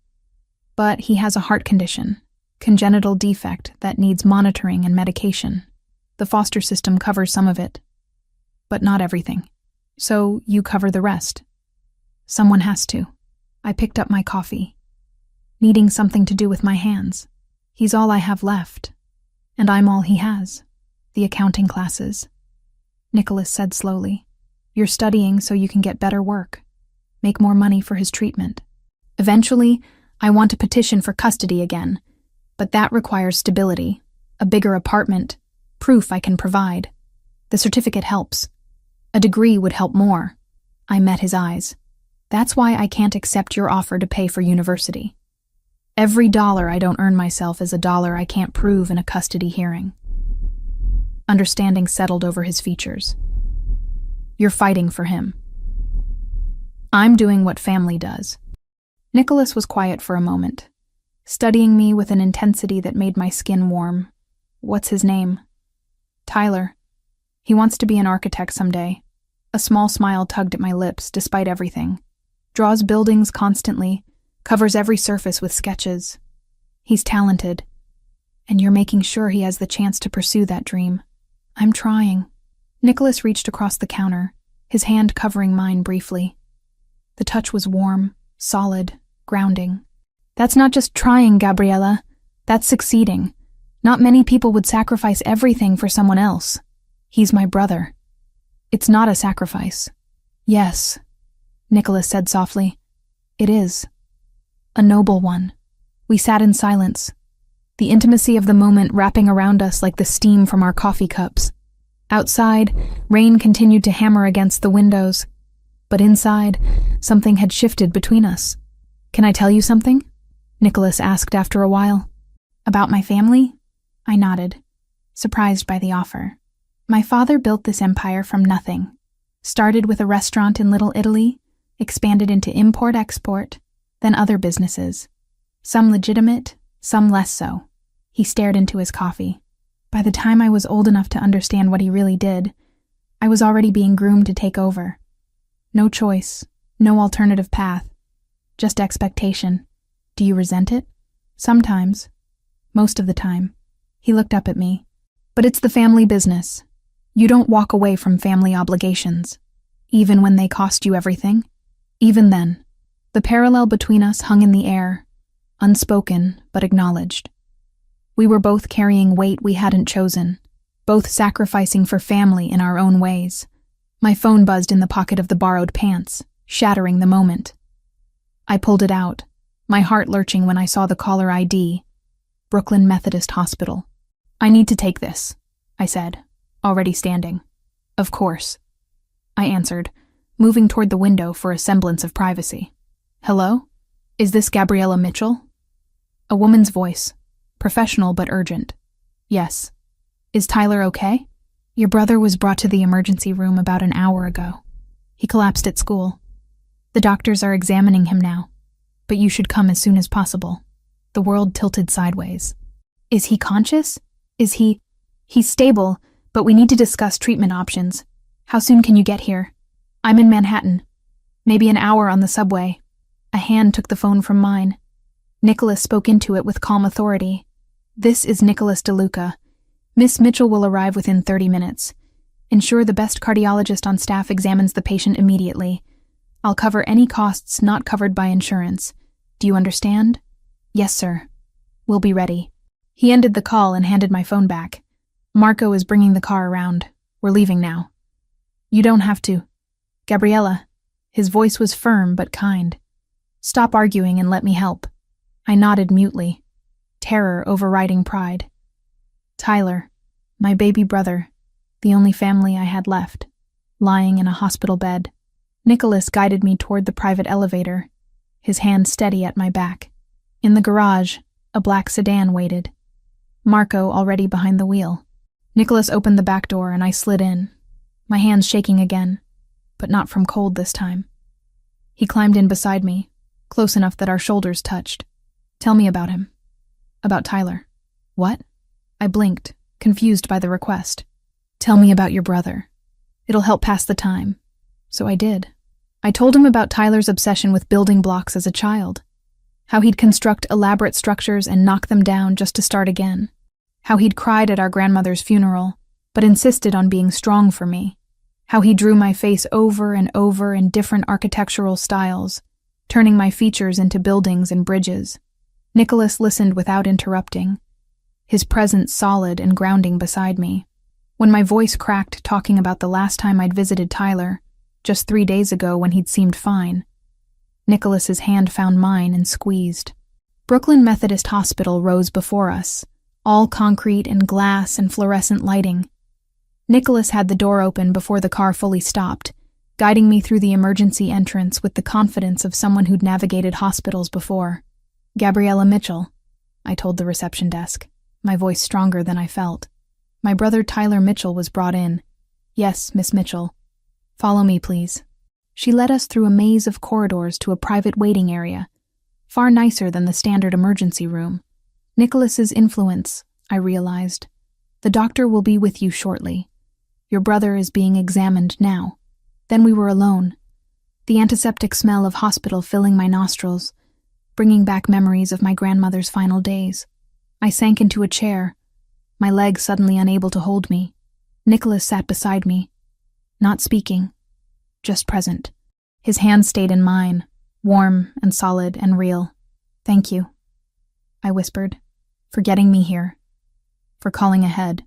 A: But he has a heart condition, congenital defect that needs monitoring and medication. The foster system covers some of it, but not everything. So you cover the rest. Someone has to. I picked up my coffee, needing something to do with my hands. He's all I have left, and I'm all he has. The accounting classes. Nicholas said slowly, You're studying so you can get better work, make more money for his treatment. Eventually, I want to petition for custody again, but that requires stability, a bigger apartment, proof I can provide. The certificate helps. A degree would help more. I met his eyes. That's why I can't accept your offer to pay for university. Every dollar I don't earn myself is a dollar I can't prove in a custody hearing. Understanding settled over his features. You're fighting for him. I'm doing what family does. Nicholas was quiet for a moment, studying me with an intensity that made my skin warm. What's his name? Tyler. He wants to be an architect someday. A small smile tugged at my lips despite everything. Draws buildings constantly, covers every surface with sketches. He's talented, and you're making sure he has the chance to pursue that dream. I'm trying. Nicholas reached across the counter, his hand covering mine briefly. The touch was warm, solid, grounding. That's not just trying, Gabriella. That's succeeding. Not many people would sacrifice everything for someone else. He's my brother. It's not a sacrifice. Yes, Nicholas said softly. It is. A noble one. We sat in silence, the intimacy of the moment wrapping around us like the steam from our coffee cups. Outside, rain continued to hammer against the windows, but inside, something had shifted between us. Can I tell you something? Nicholas asked after a while. About my family? I nodded. surprised by the offer. My father built this empire from nothing. Started with a restaurant in Little Italy, expanded into import-export, then other businesses. Some legitimate, some less so. He stared into his coffee. By the time I was old enough to understand what he really did, I was already being groomed to take over. No choice, no alternative path, just expectation. Do you resent it? Sometimes. Most of the time. He looked up at me. But it's the family business. You don't walk away from family obligations, even when they cost you everything. Even then, the parallel between us hung in the air, unspoken but acknowledged. We were both carrying weight we hadn't chosen, both sacrificing for family in our own ways. My phone buzzed in the pocket of the borrowed pants, shattering the moment. I pulled it out, my heart lurching when I saw the caller ID, Brooklyn Methodist Hospital. I need to take this, I said, already standing. Of course, I answered, moving toward the window for a semblance of privacy. Hello? Is this Gabriella Mitchell? A woman's voice, professional but urgent. Yes. Is Tyler okay? Your brother was brought to the emergency room about an hour ago. He collapsed at school. The doctors are examining him now, but you should come as soon as possible. The world tilted sideways. Is he conscious? He's stable, but we need to discuss treatment options. How soon can you get here? I'm in Manhattan. Maybe an hour on the subway. A hand took the phone from mine. Nicholas spoke into it with calm authority. This is Nicholas DeLuca. Miss Mitchell will arrive within 30 minutes. Ensure the best cardiologist on staff examines the patient immediately. I'll cover any costs not covered by insurance. Do you understand? Yes, sir. We'll be ready. He ended the call and handed my phone back. Marco is bringing the car around. We're leaving now. You don't have to. Gabriella. His voice was firm but kind. Stop arguing and let me help. I nodded mutely, terror overriding pride. Tyler, my baby brother, the only family I had left, lying in a hospital bed. Nicholas guided me toward the private elevator, his hand steady at my back. In the garage, a black sedan waited. Marco already behind the wheel. Nicholas opened the back door and I slid in, my hands shaking again, but not from cold this time. He climbed in beside me, close enough that our shoulders touched. Tell me about him. About Tyler. What? I blinked, confused by the request. Tell me about your brother. It'll help pass the time. So I did. I told him about Tyler's obsession with building blocks as a child. How he'd construct elaborate structures and knock them down just to start again. How he'd cried at our grandmother's funeral, but insisted on being strong for me. How he drew my face over and over in different architectural styles, turning my features into buildings and bridges. Nicholas listened without interrupting, his presence solid and grounding beside me. When my voice cracked talking about the last time I'd visited Tyler, just 3 days ago when he'd seemed fine, Nicholas's hand found mine and squeezed. Brooklyn Methodist Hospital rose before us, all concrete and glass and fluorescent lighting. Nicholas had the door open before the car fully stopped, guiding me through the emergency entrance with the confidence of someone who'd navigated hospitals before. Gabriella Mitchell, I told the reception desk, my voice stronger than I felt. My brother Tyler Mitchell was brought in. Yes, Miss Mitchell. Follow me, please. She led us through a maze of corridors to a private waiting area, far nicer than the standard emergency room. Nicholas's influence, I realized. The doctor will be with you shortly. Your brother is being examined now. Then we were alone. The antiseptic smell of hospital filling my nostrils, bringing back memories of my grandmother's final days. I sank into a chair, my legs suddenly unable to hold me. Nicholas sat beside me, not speaking, just present. His hand stayed in mine, warm and solid and real. Thank you, I whispered, for getting me here, for calling ahead,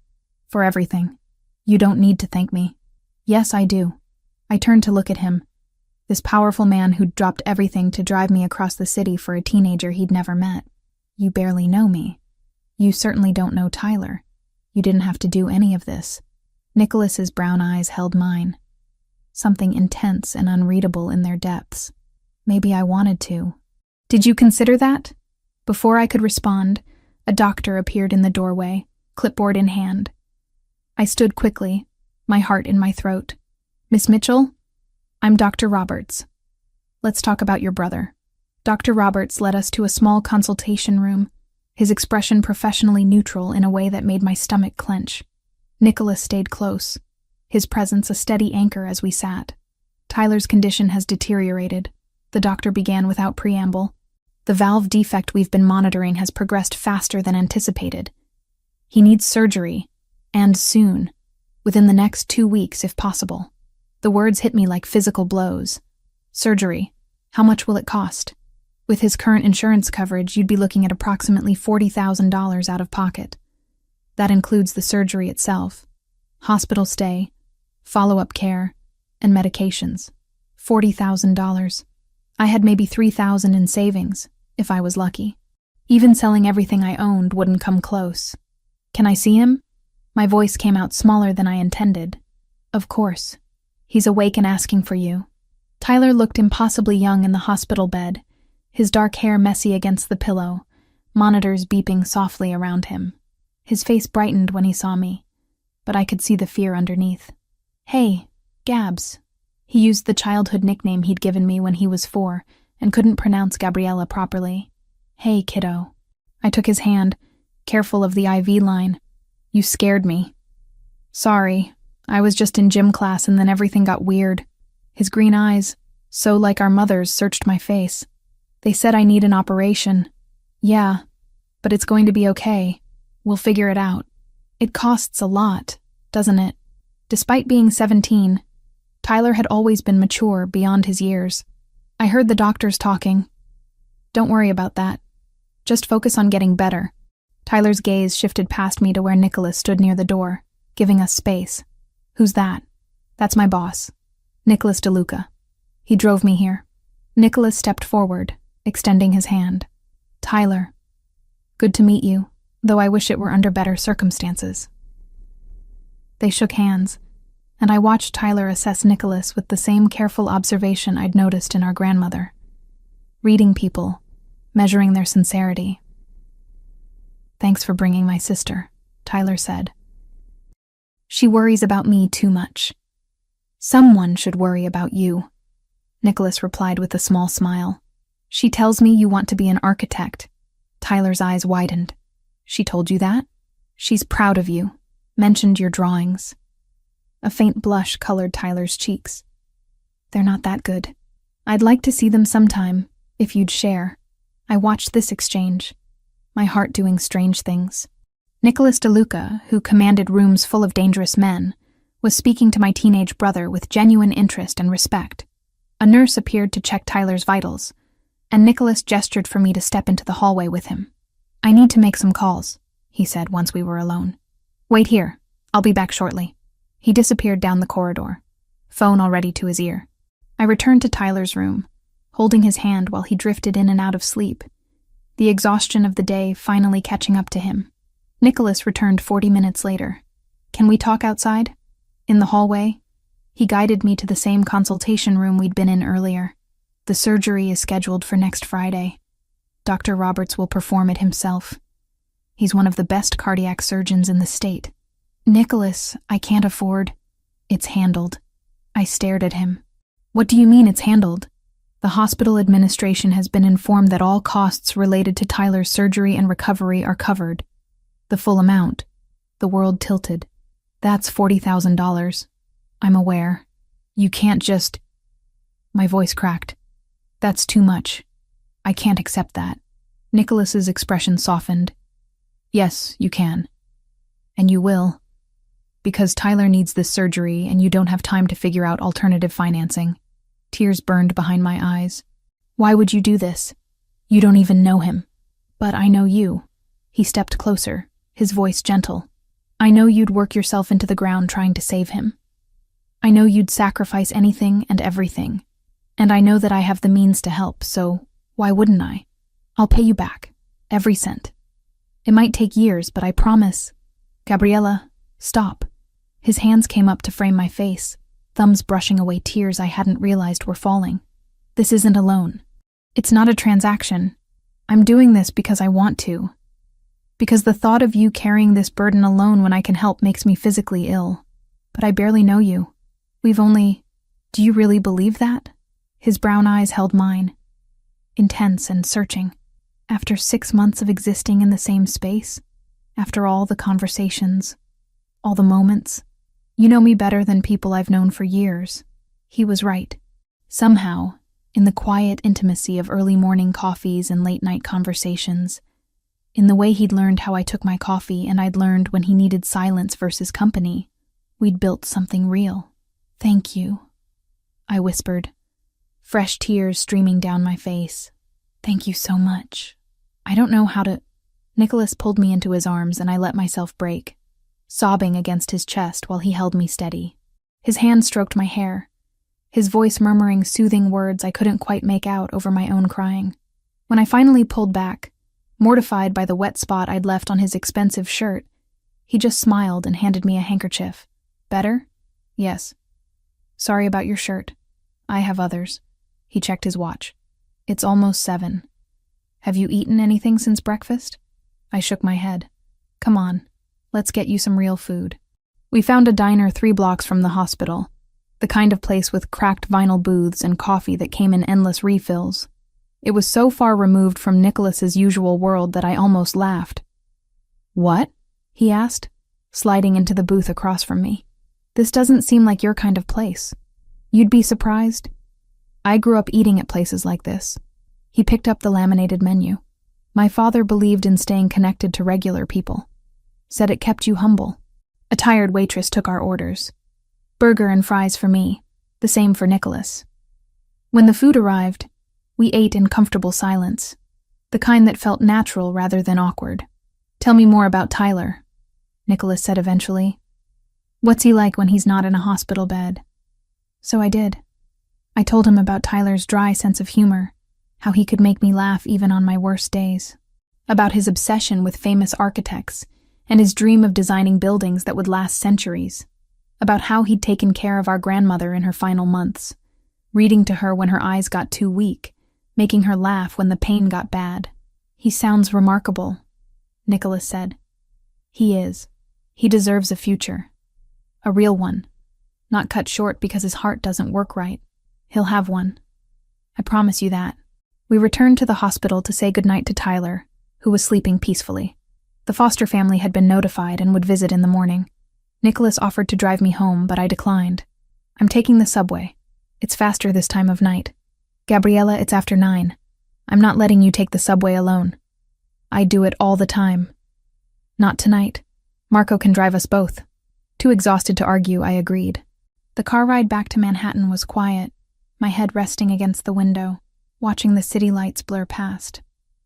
A: for everything. You don't need to thank me. Yes, I do. I turned to look at him, this powerful man who'd dropped everything to drive me across the city for a teenager he'd never met. You barely know me. You certainly don't know Tyler. You didn't have to do any of this. Nicholas's brown eyes held mine, something intense and unreadable in their depths. Maybe I wanted to. Did you consider that? Before I could respond, a doctor appeared in the doorway, clipboard in hand. I stood quickly, my heart in my throat. Miss Mitchell? I'm Dr. Roberts. Let's talk about your brother. Dr. Roberts led us to a small consultation room, his expression professionally neutral in a way that made my stomach clench. Nicholas stayed close, his presence a steady anchor as we sat. Tyler's condition has deteriorated, the doctor began without preamble. The valve defect we've been monitoring has progressed faster than anticipated. He needs surgery, and soon, within the next 2 weeks if possible. The words hit me like physical blows. Surgery. How much will it cost? With his current insurance coverage, you'd be looking at approximately $40,000 out of pocket. That includes the surgery itself, hospital stay, follow-up care, and medications. $40,000. I had maybe $3,000 in savings, if I was lucky. Even selling everything I owned wouldn't come close. Can I see him? My voice came out smaller than I intended. Of course. He's awake and asking for you. Tyler looked impossibly young in the hospital bed, his dark hair messy against the pillow, monitors beeping softly around him. His face brightened when he saw me, but I could see the fear underneath. Hey, Gabs. He used the childhood nickname he'd given me when he was 4 and couldn't pronounce Gabriella properly. Hey, kiddo. I took his hand, careful of the IV line. You scared me. Sorry, I was just in gym class and then everything got weird. His green eyes, so like our mother's, searched my face. They said I need an operation. Yeah, but it's going to be okay. We'll figure it out. It costs a lot, doesn't it? Despite being 17, Tyler had always been mature beyond his years. I heard the doctors talking. Don't worry about that. Just focus on getting better. Tyler's gaze shifted past me to where Nicholas stood near the door, giving us space. Who's that? That's my boss, Nicholas DeLuca. He drove me here. Nicholas stepped forward, extending his hand. Tyler, good to meet you, though I wish it were under better circumstances. They shook hands, and I watched Tyler assess Nicholas with the same careful observation I'd noticed in our grandmother. Reading people, measuring their sincerity. Thanks for bringing my sister, Tyler said. She worries about me too much. Someone should worry about you, Nicholas replied with a small smile. She tells me you want to be an architect. Tyler's eyes widened. She told you that? She's proud of you. Mentioned your drawings. A faint blush colored Tyler's cheeks. They're not that good. I'd like to see them sometime, if you'd share. I watched this exchange, my heart doing strange things. Nicholas DeLuca, who commanded rooms full of dangerous men, was speaking to my teenage brother with genuine interest and respect. A nurse appeared to check Tyler's vitals, and Nicholas gestured for me to step into the hallway with him. I need to make some calls, he said once we were alone. Wait here. I'll be back shortly. He disappeared down the corridor, phone already to his ear. I returned to Tyler's room, holding his hand while he drifted in and out of sleep, the exhaustion of the day finally catching up to him. Nicholas returned 40 minutes later. Can we talk outside? In the hallway? He guided me to the same consultation room we'd been in earlier. The surgery is scheduled for next Friday. Dr. Roberts will perform it himself. He's one of the best cardiac surgeons in the state. Nicholas, I can't afford. It's handled. I stared at him. What do you mean it's handled? The hospital administration has been informed that all costs related to Tyler's surgery and recovery are covered. The full amount. The world tilted. That's $40,000. I'm aware. You can't just... My voice cracked. That's too much. I can't accept that. Nicholas's expression softened. Yes, you can. And you will. Because Tyler needs this surgery and you don't have time to figure out alternative financing. Tears burned behind my eyes. Why would you do this? You don't even know him. But I know you. He stepped closer, his voice gentle. I know you'd work yourself into the ground trying to save him. I know you'd sacrifice anything and everything. And I know that I have the means to help, so why wouldn't I? I'll pay you back. Every cent. It might take years, but I promise. Gabriella, stop. His hands came up to frame my face, thumbs brushing away tears I hadn't realized were falling. This isn't a loan. It's not a transaction. I'm doing this because I want to. Because the thought of you carrying this burden alone when I can help makes me physically ill. But I barely know you. Do you really believe that? His brown eyes held mine, intense and searching. After 6 months of existing in the same space, after all the conversations, all the moments, you know me better than people I've known for years. He was right. Somehow, in the quiet intimacy of early morning coffees and late-night conversations, in the way he'd learned how I took my coffee and I'd learned when he needed silence versus company, we'd built something real. Thank you, I whispered, fresh tears streaming down my face. Thank you so much. I don't know how to... Nicholas pulled me into his arms and I let myself break, sobbing against his chest while he held me steady. His hand stroked my hair, his voice murmuring soothing words I couldn't quite make out over my own crying. When I finally pulled back, mortified by the wet spot I'd left on his expensive shirt, he just smiled and handed me a handkerchief. Better? Yes. Sorry about your shirt. I have others. He checked his watch. It's almost 7. Have you eaten anything since breakfast? I shook my head. Come on, let's get you some real food. We found a diner 3 blocks from the hospital, the kind of place with cracked vinyl booths and coffee that came in endless refills. It was so far removed from Nicholas's usual world that I almost laughed. What? He asked, sliding into the booth across from me. This doesn't seem like your kind of place. You'd be surprised. I grew up eating at places like this. He picked up the laminated menu. My father believed in staying connected to regular people. Said it kept you humble. A tired waitress took our orders. Burger and fries for me, the same for Nicholas. When the food arrived, we ate in comfortable silence, the kind that felt natural rather than awkward. Tell me more about Tyler, Nicholas said eventually. What's he like when he's not in a hospital bed? So I did. I told him about Tyler's dry sense of humor, how he could make me laugh even on my worst days, about his obsession with famous architects and his dream of designing buildings that would last centuries, about how he'd taken care of our grandmother in her final months, reading to her when her eyes got too weak, making her laugh when the pain got bad. He sounds remarkable, Nicholas said. He is. He deserves a future. A real one. Not cut short because his heart doesn't work right. He'll have one. I promise you that. We returned to the hospital to say goodnight to Tyler, who was sleeping peacefully. The foster family had been notified and would visit in the morning. Nicholas offered to drive me home, but I declined. I'm taking the subway. It's faster this time of night. Gabriella, it's after 9. I'm not letting you take the subway alone. I do it all the time. Not tonight. Marco can drive us both. Too exhausted to argue, I agreed. The car ride back to Manhattan was quiet, my head resting against the window, watching the city lights blur past.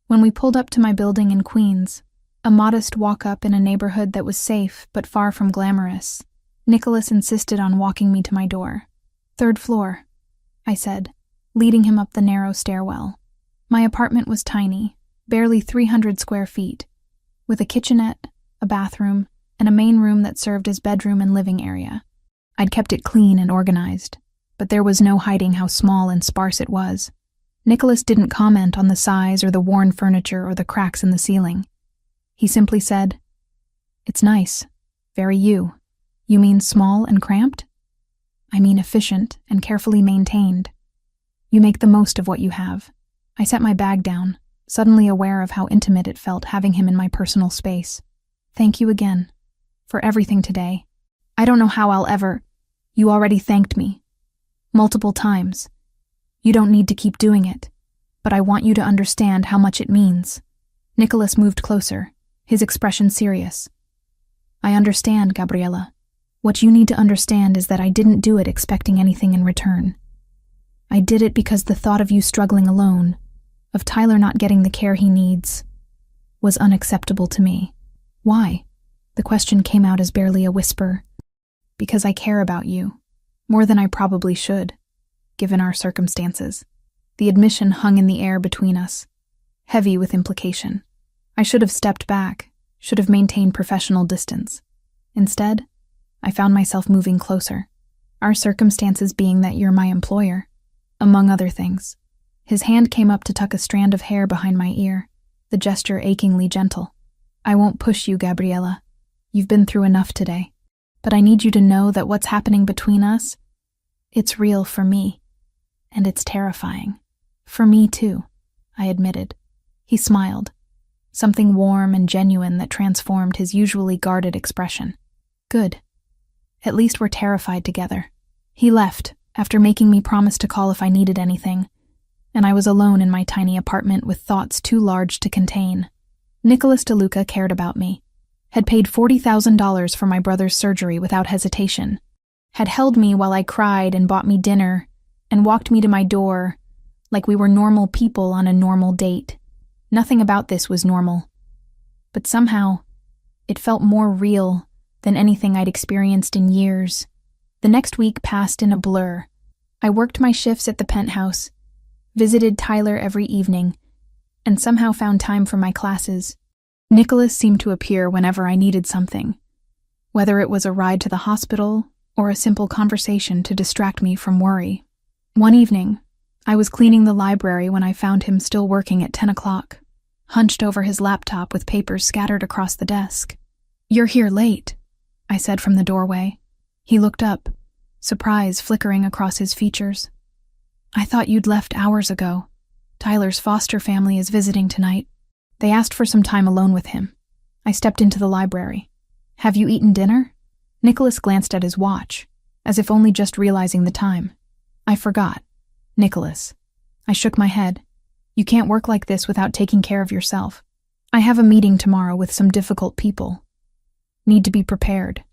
A: When we pulled up to my building in Queens, a modest walk-up in a neighborhood that was safe but far from glamorous, Nicholas insisted on walking me to my door. 3rd floor, I said, leading him up the narrow stairwell. My apartment was tiny, barely 300 square feet, with a kitchenette, a bathroom, and a main room that served as bedroom and living area. I'd kept it clean and organized, but there was no hiding how small and sparse it was. Nicholas didn't comment on the size or the worn furniture or the cracks in the ceiling. He simply said, "It's nice. Very you. You mean small and cramped?" "I mean efficient and carefully maintained. You make the most of what you have." I set my bag down, suddenly aware of how intimate it felt having him in my personal space. "Thank you again. For everything today. I don't know how I'll ever..." "You already thanked me. Multiple times. You don't need to keep doing it. But I want you to understand how much it means." Nicholas moved closer, his expression serious. "I understand, Gabriella. What you need to understand is that I didn't do it expecting anything in return. I did it because the thought of you struggling alone, of Tyler not getting the care he needs, was unacceptable to me." "Why?" The question came out as barely a whisper. "Because I care about you, more than I probably should, given our circumstances." The admission hung in the air between us, heavy with implication. I should have stepped back, should have maintained professional distance. Instead, I found myself moving closer, our circumstances being that you're my employer, among other things. His hand came up to tuck a strand of hair behind my ear, the gesture achingly gentle. I won't push you, Gabriella. You've been through enough today. But I need you to know that what's happening between us, it's real for me. And it's terrifying. For me too, I admitted. He smiled, something warm and genuine that transformed his usually guarded expression. Good. At least we're terrified together. He left, after making me promise to call if I needed anything, and I was alone in my tiny apartment with thoughts too large to contain. Nicholas DeLuca cared about me, had paid $40,000 for my brother's surgery without hesitation, had held me while I cried and bought me dinner, and walked me to my door like we were normal people on a normal date. Nothing about this was normal. But somehow, it felt more real than anything I'd experienced in years. The next week passed in a blur. I worked my shifts at the penthouse, visited Tyler every evening, and somehow found time for my classes. Nicholas seemed to appear whenever I needed something, whether it was a ride to the hospital or a simple conversation to distract me from worry. One evening, I was cleaning the library when I found him still working at 10 o'clock, hunched over his laptop with papers scattered across the desk. "You're here late," I said from the doorway. He looked up, surprise flickering across his features. "I thought you'd left hours ago. Tyler's foster family is visiting tonight. They asked for some time alone with him." I stepped into the library. "Have you eaten dinner?" Nicholas glanced at his watch, as if only just realizing the time. "I forgot. Nicholas." I shook my head. "You can't work like this without taking care of yourself. I have a meeting tomorrow with some difficult people. Need to be prepared.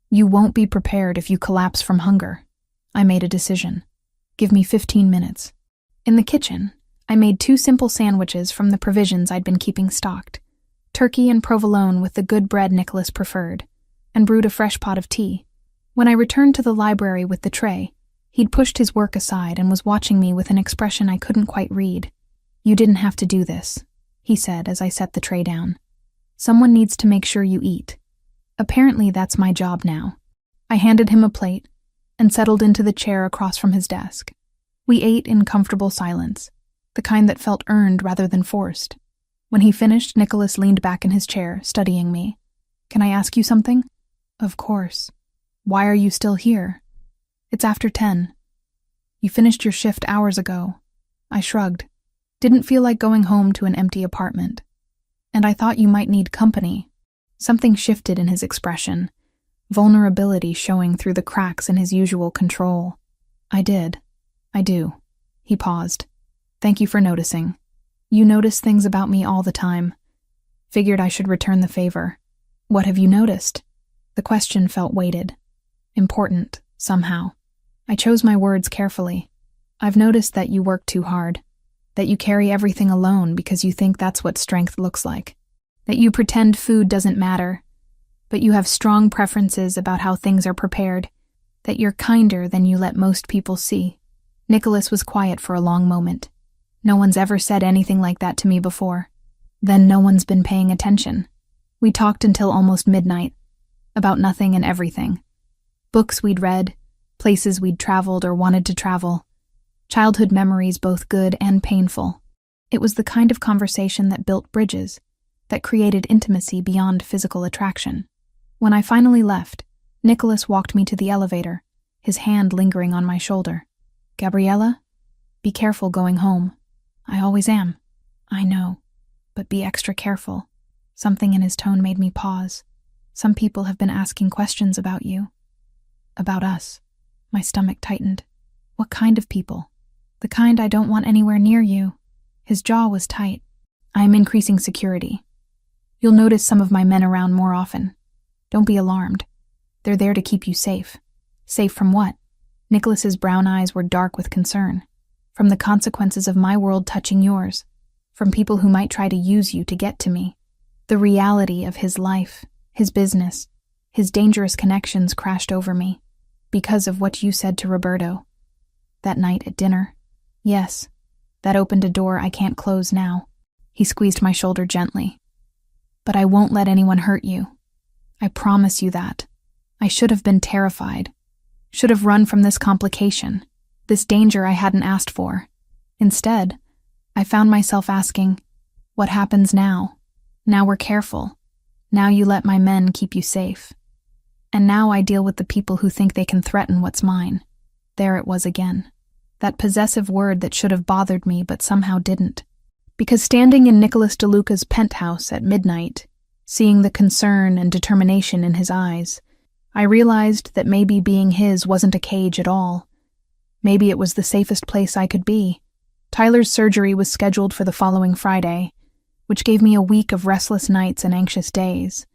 A: You won't be prepared if you collapse from hunger." I made a decision. "Give me 15 minutes. In the kitchen, I made 2 simple sandwiches from the provisions I'd been keeping stocked, turkey and provolone with the good bread Nicholas preferred, and brewed a fresh pot of tea. When I returned to the library with the tray, he'd pushed his work aside and was watching me with an expression I couldn't quite read. "You didn't have to do this," he said as I set the tray down. "Someone needs to make sure you eat. Apparently that's my job now." I handed him a plate and settled into the chair across from his desk. We ate in comfortable silence, the kind that felt earned rather than forced. When he finished, Nicholas leaned back in his chair, studying me. "Can I ask you something?" "Of course." "Why are you still here?" "It's after 10. You finished your shift hours ago." I shrugged. Didn't feel like going home to an empty apartment. "And I thought you might need company." Something shifted in his expression, vulnerability showing through the cracks in his usual control. I do." He paused. "Thank you for noticing. You notice things about me all the time. Figured I should return the favor." "What have you noticed?" The question felt weighted. Important, somehow. I chose my words carefully. "I've noticed that you work too hard. That you carry everything alone because you think that's what strength looks like. That you pretend food doesn't matter. But you have strong preferences about how things are prepared. That you're kinder than you let most people see." Nicholas was quiet for a long moment. "No one's ever said anything like that to me before." "Then no one's been paying attention." We talked until almost midnight, about nothing and everything. Books we'd read, places we'd traveled or wanted to travel, childhood memories both good and painful. It was the kind of conversation that built bridges, that created intimacy beyond physical attraction. When I finally left, Nicholas walked me to the elevator, his hand lingering on my shoulder. "Gabriella, be careful going home." "I always am." "I know, but be extra careful." Something in his tone made me pause. "Some people have been asking questions about you." "About us." My stomach tightened. "What kind of people?" "The kind I don't want anywhere near you." His jaw was tight. "I am increasing security. You'll notice some of my men around more often. Don't be alarmed. They're there to keep you safe." "Safe from what?" Nicholas's brown eyes were dark with concern. "From the consequences of my world touching yours. From people who might try to use you to get to me." The reality of his life, his business, his dangerous connections crashed over me. "Because of what you said to Roberto. That night at dinner. Yes, that opened a door I can't close now." He squeezed my shoulder gently. "But I won't let anyone hurt you. I promise you that. I should have been terrified. Should have run from this complication, this danger I hadn't asked for. Instead, I found myself asking, what happens now? Now we're careful. Now you let my men keep you safe. And now I deal with the people who think they can threaten what's mine. There it was again. That possessive word that should have bothered me but somehow didn't. Because standing in Nicholas DeLuca's penthouse at midnight, seeing the concern and determination in his eyes, I realized that maybe being his wasn't a cage at all. Maybe it was the safest place I could be. Tyler's surgery was scheduled for the following Friday, which gave me a week of restless nights and anxious days.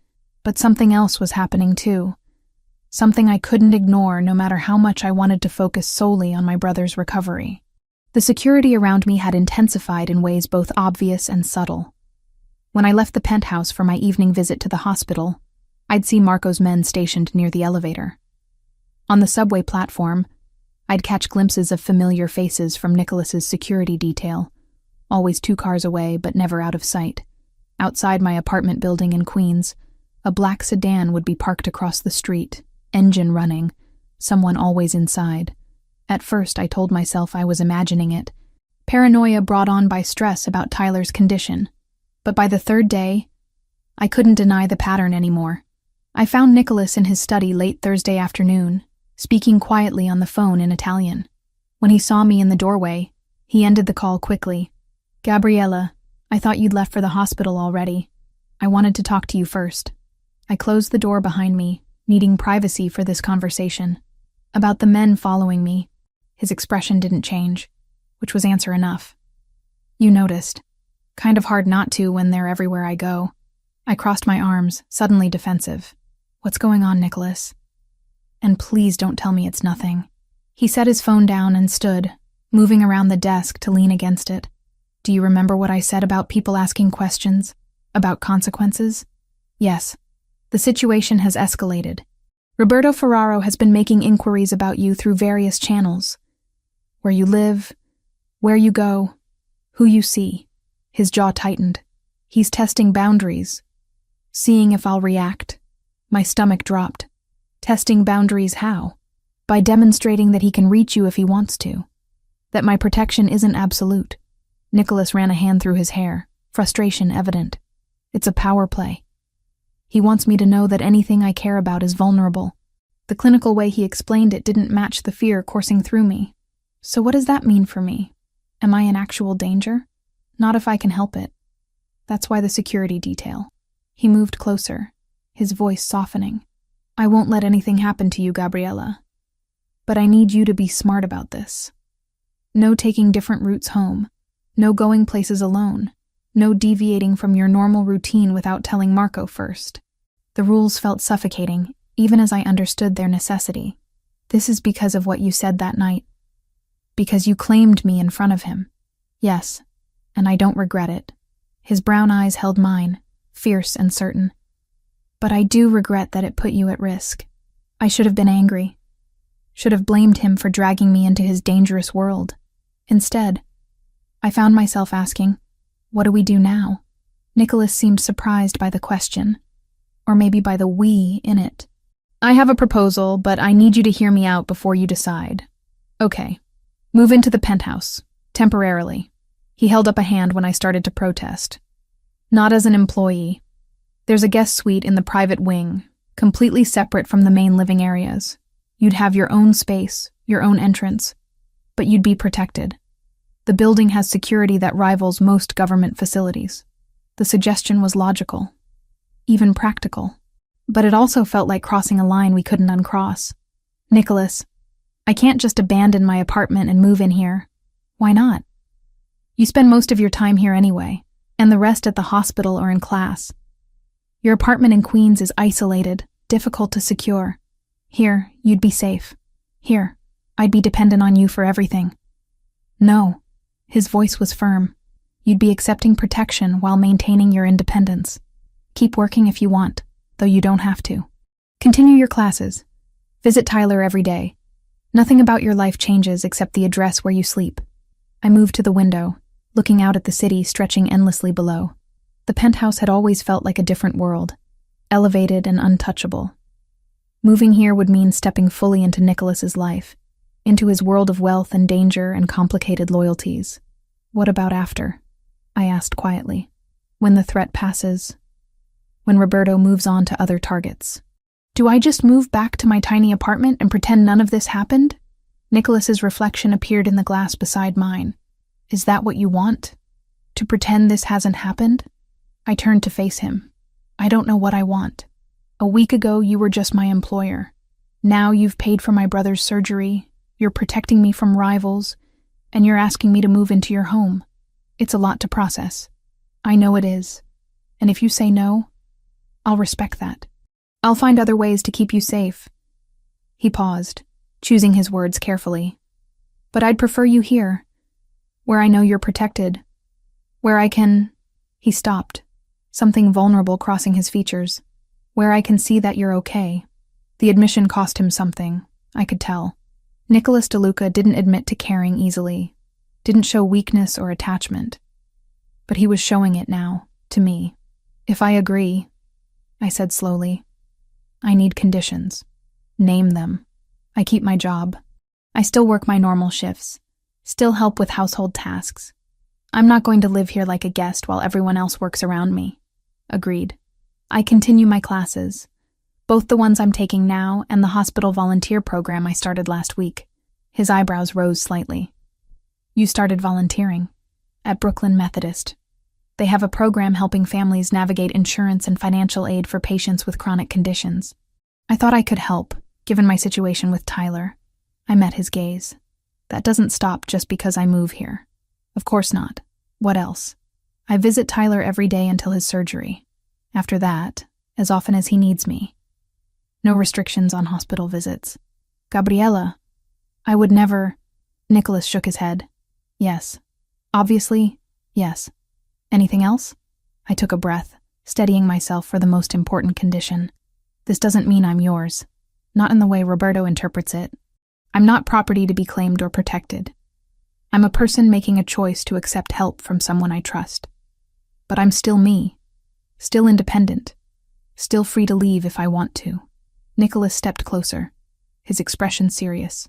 A: But something else was happening too. Something I couldn't ignore no matter how much I wanted to focus solely on my brother's recovery. The security around me had intensified in ways both obvious and subtle. When I left the penthouse for my evening visit to the hospital, I'd see Marco's men stationed near the elevator. On the subway platform, I'd catch glimpses of familiar faces from Nicholas's security detail, always 2 cars away but never out of sight. Outside my apartment building in Queens, a black sedan would be parked across the street, engine running, someone always inside. At first I told myself I was imagining it, paranoia brought on by stress about Tyler's condition. But by the 3rd day, I couldn't deny the pattern anymore. I found Nicholas in his study late Thursday afternoon, speaking quietly on the phone in Italian. When he saw me in the doorway, he ended the call quickly. "Gabriella, I thought you'd left for the hospital already. I wanted to talk to you first." I closed the door behind me, needing privacy for this conversation. About the men following me, his expression didn't change, which was answer enough. "You noticed. Kind of hard not to when they're everywhere I go." I crossed my arms, suddenly defensive. "What's going on, Nicholas? And please don't tell me it's nothing." He set his phone down and stood, moving around the desk to lean against it. "Do you remember what I said about people asking questions? About consequences?" "Yes. The situation has escalated. Roberto Ferraro has been making inquiries about you through various channels. Where you live, where you go, who you see." His jaw tightened. "He's testing boundaries. Seeing if I'll react." My stomach dropped. "Testing boundaries how?" "By demonstrating that he can reach you if he wants to. That my protection isn't absolute." Nicholas ran a hand through his hair, frustration evident. "It's a power play. He wants me to know that anything I care about is vulnerable." The clinical way he explained it didn't match the fear coursing through me. "So what does that mean for me? Am I in actual danger?" "Not if I can help it. That's why the security detail." He moved closer, his voice softening. "I won't let anything happen to you, Gabriella. But I need you to be smart about this. No taking different routes home. No going places alone. No deviating from your normal routine without telling Marco first." The rules felt suffocating, even as I understood their necessity. "This is because of what you said that night. Because you claimed me in front of him." "Yes, and I don't regret it." His brown eyes held mine, fierce and certain. "But I do regret that it put you at risk. I should have been angry. Should have blamed him for dragging me into his dangerous world. Instead, I found myself asking, what do we do now?" Nicholas seemed surprised by the question, or maybe by the "we" in it. "I have a proposal, but I need you to hear me out before you decide." "Okay. Move into the penthouse. Temporarily." He held up a hand when I started to protest. "Not as an employee. There's a guest suite in the private wing, completely separate from the main living areas. You'd have your own space, your own entrance, but you'd be protected. The building has security that rivals most government facilities." The suggestion was logical, even practical, but it also felt like crossing a line we couldn't uncross. "Nicholas, I can't just abandon my apartment and move in here." "Why not? You spend most of your time here anyway, and the rest at the hospital or in class. Your apartment in Queens is isolated, difficult to secure. Here, you'd be safe. Here, I'd be dependent on you for everything." "No." His voice was firm. "You'd be accepting protection while maintaining your independence. Keep working if you want, though you don't have to. Continue your classes. Visit Tyler every day. Nothing about your life changes except the address where you sleep." I moved to the window, looking out at the city stretching endlessly below. The penthouse had always felt like a different world, elevated and untouchable. Moving here would mean stepping fully into Nicholas's life, into his world of wealth and danger and complicated loyalties. "What about after?" I asked quietly. "When the threat passes? when Roberto moves on to other targets. Do I just move back to my tiny apartment and pretend none of this happened? Nicholas's reflection appeared in the glass beside mine. Is that what you want? To pretend this hasn't happened? I turned to face him. I don't know what I want. A week ago, you were just my employer. Now you've paid for my brother's surgery, you're protecting me from rivals, and you're asking me to move into your home. It's a lot to process. I know it is. And if you say no, I'll respect that. I'll find other ways to keep you safe. He paused, choosing his words carefully. But I'd prefer you here, where I know you're protected, where I can... He stopped, something vulnerable crossing his features. Where I can see that you're okay. The admission cost him something, I could tell. Nicholas DeLuca didn't admit to caring easily, didn't show weakness or attachment. But he was showing it now, to me. If I agree, I said slowly, I need conditions. Name them. I keep my job. I still work my normal shifts, still help with household tasks. I'm not going to live here like a guest while everyone else works around me. Agreed. I continue my classes, both the ones I'm taking now and the hospital volunteer program I started last week. His eyebrows rose slightly. You started volunteering at Brooklyn Methodist. They have a program helping families navigate insurance and financial aid for patients with chronic conditions. I thought I could help, given my situation with Tyler. I met his gaze. That doesn't stop just because I move here. Of course not. What else? I visit Tyler every day until his surgery. After that, as often as he needs me. No restrictions on hospital visits. Gabriella, I would never... Nicholas shook his head. Yes. Obviously, yes. Anything else? I took a breath, steadying myself for the most important condition. This doesn't mean I'm yours. Not in the way Roberto interprets it. I'm not property to be claimed or protected. I'm a person making a choice to accept help from someone I trust. But I'm still me. Still independent. Still free to leave if I want to. Nicholas stepped closer, his expression serious.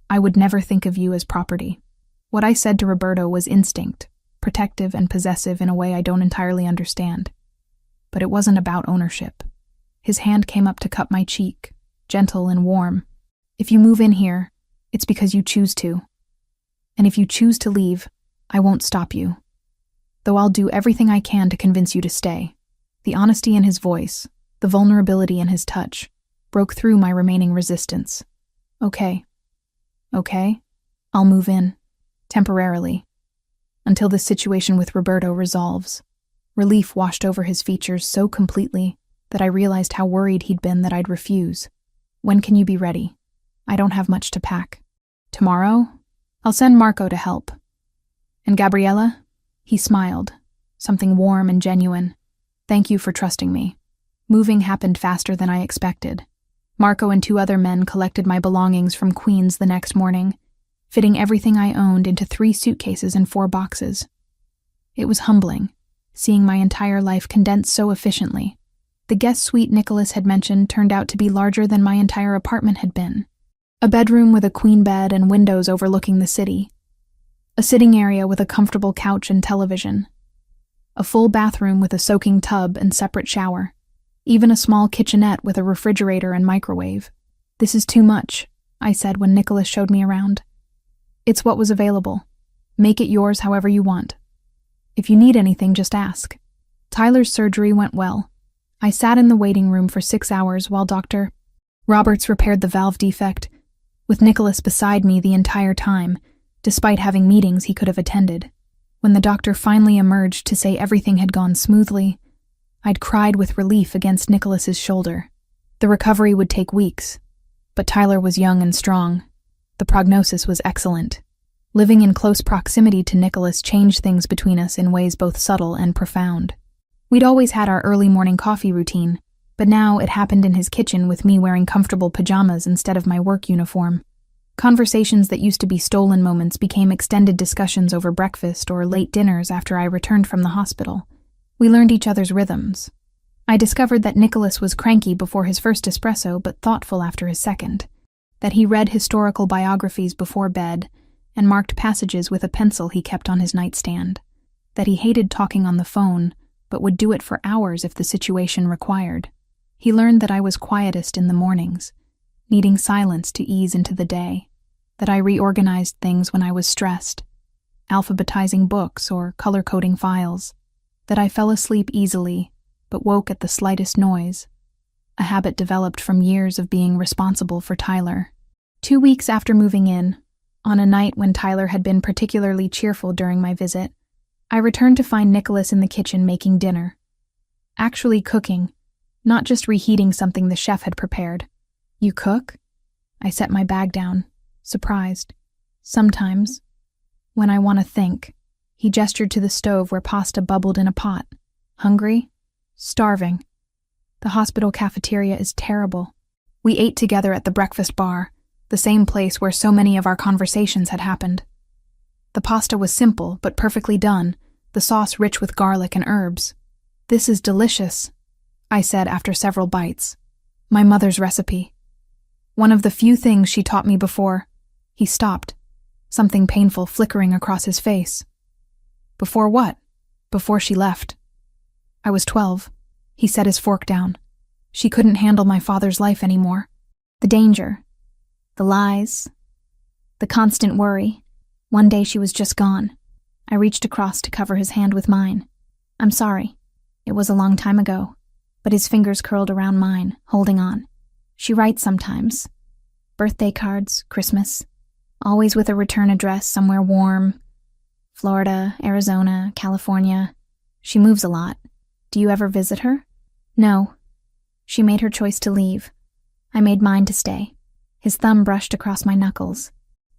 A: I would never think of you as property. What I said to Roberto was instinct, protective and possessive in a way I don't entirely understand. But it wasn't about ownership. His hand came up to cup my cheek, gentle and warm. If you move in here, it's because you choose to. And if you choose to leave, I won't stop you. Though I'll do everything I can to convince you to stay. The honesty in his voice, the vulnerability in his touch, broke through my remaining resistance. Okay. I'll move in. Temporarily. Until this situation with Roberto resolves. Relief washed over his features so completely that I realized how worried he'd been that I'd refuse. When can you be ready? I don't have much to pack. Tomorrow? I'll send Marco to help. And Gabriella? He smiled, something warm and genuine. Thank you for trusting me. Moving happened faster than I expected. Marco and 2 other men collected my belongings from Queens the next morning, fitting everything I owned into 3 suitcases and 4 boxes. It was humbling, seeing my entire life condensed so efficiently. The guest suite Nicholas had mentioned turned out to be larger than my entire apartment had been. A bedroom with a queen bed and windows overlooking the city. A sitting area with a comfortable couch and television. A full bathroom with a soaking tub and separate shower. Even a small kitchenette with a refrigerator and microwave. This is too much, I said when Nicholas showed me around. It's what was available. Make it yours however you want. If you need anything, just ask. Tyler's surgery went well. I sat in the waiting room for 6 hours while Dr. Roberts repaired the valve defect, with Nicholas beside me the entire time, despite having meetings he could have attended. When the doctor finally emerged to say everything had gone smoothly, I'd cried with relief against Nicholas's shoulder. The recovery would take weeks, but Tyler was young and strong. The prognosis was excellent. Living in close proximity to Nicholas changed things between us in ways both subtle and profound. We'd always had our early morning coffee routine, but now it happened in his kitchen with me wearing comfortable pajamas instead of my work uniform. Conversations that used to be stolen moments became extended discussions over breakfast or late dinners after I returned from the hospital. We learned each other's rhythms. I discovered that Nicholas was cranky before his first espresso but thoughtful after his second, that he read historical biographies before bed and marked passages with a pencil he kept on his nightstand, that he hated talking on the phone but would do it for hours if the situation required. He learned that I was quietest in the mornings, needing silence to ease into the day, that I reorganized things when I was stressed, alphabetizing books or color-coding files, that I fell asleep easily but woke at the slightest noise, a habit developed from years of being responsible for Tyler. 2 weeks after moving in, on a night when Tyler had been particularly cheerful during my visit, I returned to find Nicholas in the kitchen making dinner. Actually cooking, not just reheating something the chef had prepared. "You cook?" I set my bag down, surprised. "Sometimes. When I want to think." He gestured to the stove where pasta bubbled in a pot. "Hungry?" "Starving. The hospital cafeteria is terrible." We ate together at the breakfast bar, the same place where so many of our conversations had happened. The pasta was simple but perfectly done, the sauce rich with garlic and herbs. "This is delicious," I said after several bites. "My mother's recipe. One of the few things she taught me before." He stopped, something painful flickering across his face. "Before what?" "Before she left. I was 12. He set his fork down. She couldn't handle my father's life anymore. The danger, the lies, the constant worry. One day she was just gone." I reached across to cover his hand with mine. "I'm sorry. It was a long time ago." But his fingers curled around mine, holding on. "She writes sometimes. Birthday cards, Christmas. Always with a return address somewhere warm. Florida, Arizona, California. She moves a lot. Do you ever visit her?" "No. She made her choice to leave. I made mine to stay." His thumb brushed across my knuckles.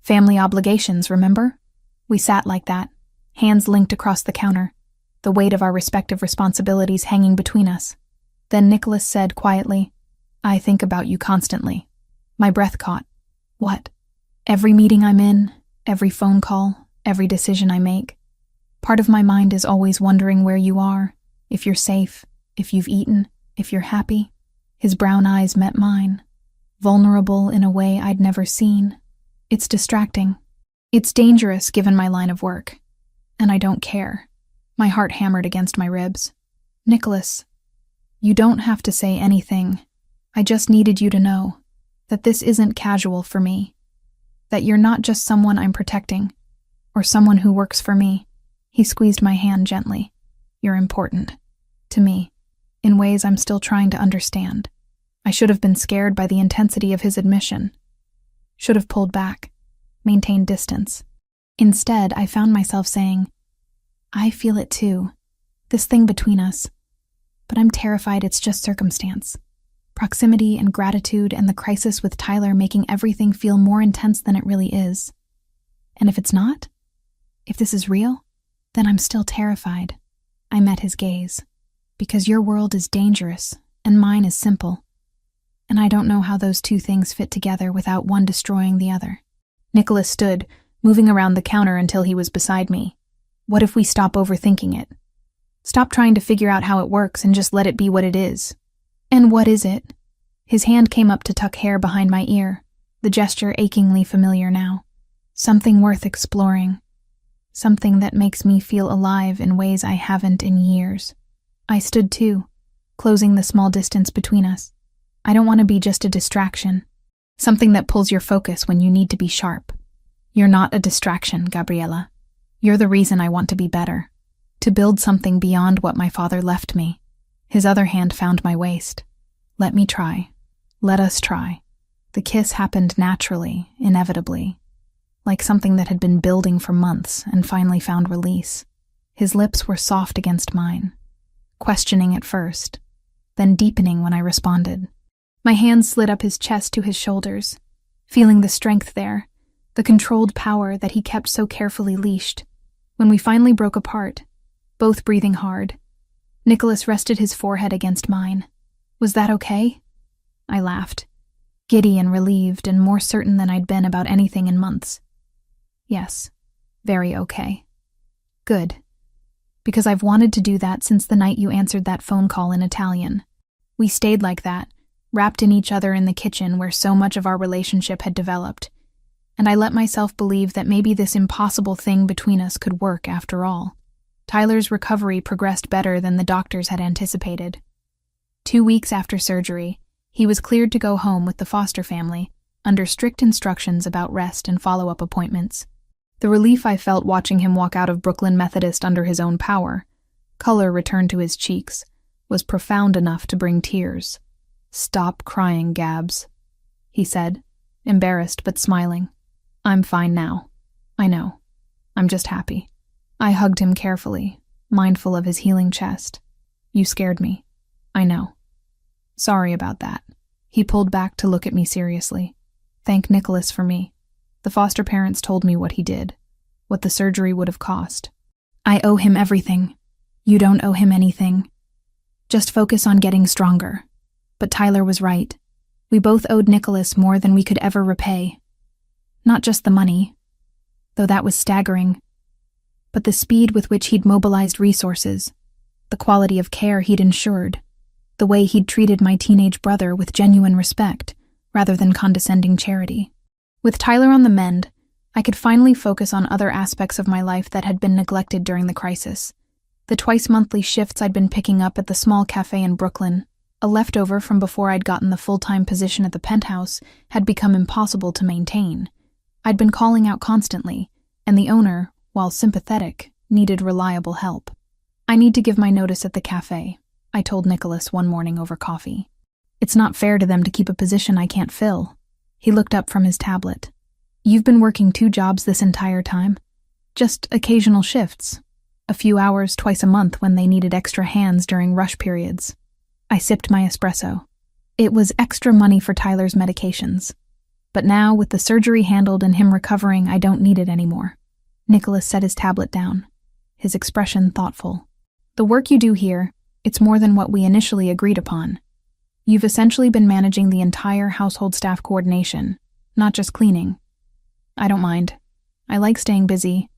A: "Family obligations, remember?" We sat like that, hands linked across the counter, the weight of our respective responsibilities hanging between us. Then Nicholas said quietly, "I think about you constantly." My breath caught. "What?" "Every meeting I'm in, every phone call, every decision I make. Part of my mind is always wondering where you are, if you're safe, if you've eaten, if you're happy." His brown eyes met mine, vulnerable in a way I'd never seen. "It's distracting. It's dangerous given my line of work. And I don't care." My heart hammered against my ribs. "Nicholas, you don't have to say anything. I just needed you to know that this isn't casual for me. That you're not just someone I'm protecting, or someone who works for me." He squeezed my hand gently. "You're important. To me. In ways I'm still trying to understand." I should have been scared by the intensity of his admission. Should have pulled back, maintained distance. Instead, I found myself saying, "I feel it too. This thing between us. But I'm terrified it's just circumstance. Proximity and gratitude and the crisis with Tyler making everything feel more intense than it really is. And if it's not? If this is real? Then I'm still terrified." I met his gaze. "Because your world is dangerous, and mine is simple. And I don't know how those two things fit together without one destroying the other." Nicholas stood, moving around the counter until he was beside me. "What if we stop overthinking it? Stop trying to figure out how it works and just let it be what it is." "And what is it?" His hand came up to tuck hair behind my ear, the gesture achingly familiar now. "Something worth exploring. Something that makes me feel alive in ways I haven't in years." I stood too, closing the small distance between us. "I don't want to be just a distraction. Something that pulls your focus when you need to be sharp. You're not a distraction, Gabriella. You're the reason I want to be better. To build something beyond what my father left me." His other hand found my waist. "Let me try. Let us try." The kiss happened naturally, inevitably, like something that had been building for months and finally found release. His lips were soft against mine, questioning at first, then deepening when I responded. My hands slid up his chest to his shoulders, feeling the strength there, the controlled power that he kept so carefully leashed. When we finally broke apart, both breathing hard, Nicholas rested his forehead against mine. "Was that okay?" I laughed, giddy and relieved and more certain than I'd been about anything in months. "Yes, very okay." "Good. Because I've wanted to do that since the night you answered that phone call in Italian." We stayed like that, wrapped in each other in the kitchen where so much of our relationship had developed, and I let myself believe that maybe this impossible thing between us could work after all. Tyler's recovery progressed better than the doctors had anticipated. 2 weeks after surgery, he was cleared to go home with the foster family, under strict instructions about rest and follow-up appointments. The relief I felt watching him walk out of Brooklyn Methodist under his own power, color returned to his cheeks, was profound enough to bring tears. "Stop crying, Gabs," he said, embarrassed but smiling. "I'm fine now. I know. I'm just happy." I hugged him carefully, mindful of his healing chest. "You scared me. I know. Sorry about that." He pulled back to look at me seriously. "Thank Nicholas for me. The foster parents told me what he did, what the surgery would have cost. I owe him everything. You don't owe him anything. Just focus on getting stronger." But Tyler was right. We both owed Nicholas more than we could ever repay. Not just the money, though that was staggering, but the speed with which he'd mobilized resources, the quality of care he'd ensured, the way he'd treated my teenage brother with genuine respect, rather than condescending charity. With Tyler on the mend, I could finally focus on other aspects of my life that had been neglected during the crisis. The twice-monthly shifts I'd been picking up at the small cafe in Brooklyn, a leftover from before I'd gotten the full-time position at the penthouse, had become impossible to maintain. I'd been calling out constantly, and the owner, while sympathetic, needed reliable help. "I need to give my notice at the cafe," I told Nicholas one morning over coffee. "It's not fair to them to keep a position I can't fill." He looked up from his tablet. "You've been working 2 jobs this entire time? Just occasional shifts. A few hours twice a month when they needed extra hands during rush periods." I sipped my espresso. It was extra money for Tyler's medications. But now, with the surgery handled and him recovering, I don't need it anymore. Nicholas set his tablet down, his expression thoughtful. "The work you do here, it's more than what we initially agreed upon. You've essentially been managing the entire household staff coordination, not just cleaning. I don't mind. I like staying busy.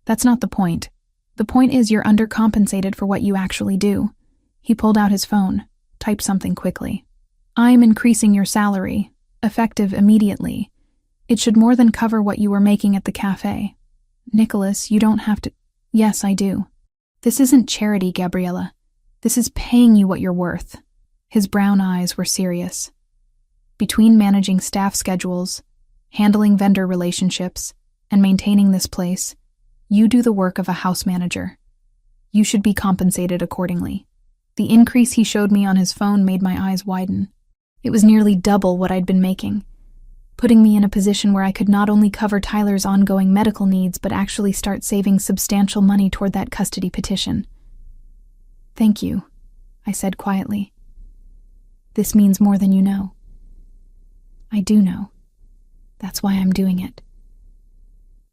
A: That's not the point. The point is you're undercompensated for what you actually do." He pulled out his phone, typed something quickly. "I'm increasing your salary, effective immediately. It should more than cover what you were making at the cafe. Nicholas, you don't have to—" "Yes, I do. This isn't charity, Gabriella. This is paying you what you're worth." His brown eyes were serious. "Between managing staff schedules, handling vendor relationships, and maintaining this place, you do the work of a house manager. You should be compensated accordingly." The increase he showed me on his phone made my eyes widen. It was nearly double what I'd been making, putting me in a position where I could not only cover Tyler's ongoing medical needs but actually start saving substantial money toward that custody petition. "Thank you," I said quietly. "This means more than you know." "I do know. That's why I'm doing it."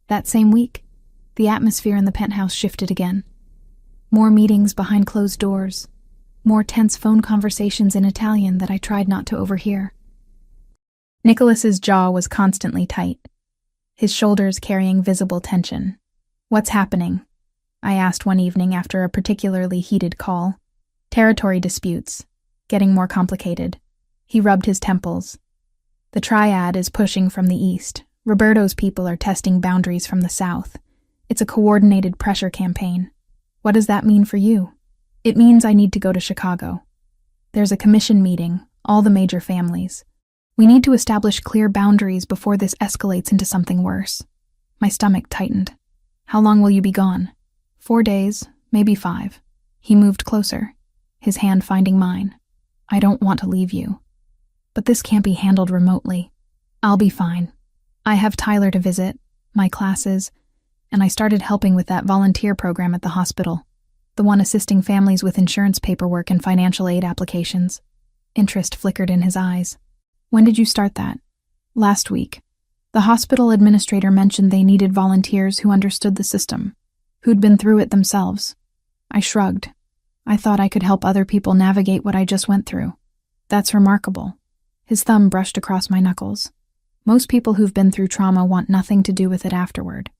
A: That same week, the atmosphere in the penthouse shifted again. More meetings behind closed doors, more tense phone conversations in Italian that I tried not to overhear. Nicholas's jaw was constantly tight, his shoulders carrying visible tension. "What's happening?" I asked one evening after a particularly heated call. "Territory disputes, getting more complicated." He rubbed his temples. "The triad is pushing from the east. Roberto's people are testing boundaries from the south. It's a coordinated pressure campaign." "What does that mean for you?" "It means I need to go to Chicago. There's a commission meeting, all the major families. We need to establish clear boundaries before this escalates into something worse." My stomach tightened. "How long will you be gone?" 4 days, maybe 5. He moved closer, his hand finding mine. "I don't want to leave you. But this can't be handled remotely. I'll be fine. I have Tyler to visit, my classes, and I started helping with that volunteer program at the hospital, the one assisting families with insurance paperwork and financial aid applications." Interest flickered in his eyes. "When did you start that?" "Last week. The hospital administrator mentioned they needed volunteers who understood the system, who'd been through it themselves." I shrugged. I thought I could help other people navigate what I just went through. "That's remarkable." His thumb brushed across my knuckles. "Most people who've been through trauma want nothing to do with it afterward.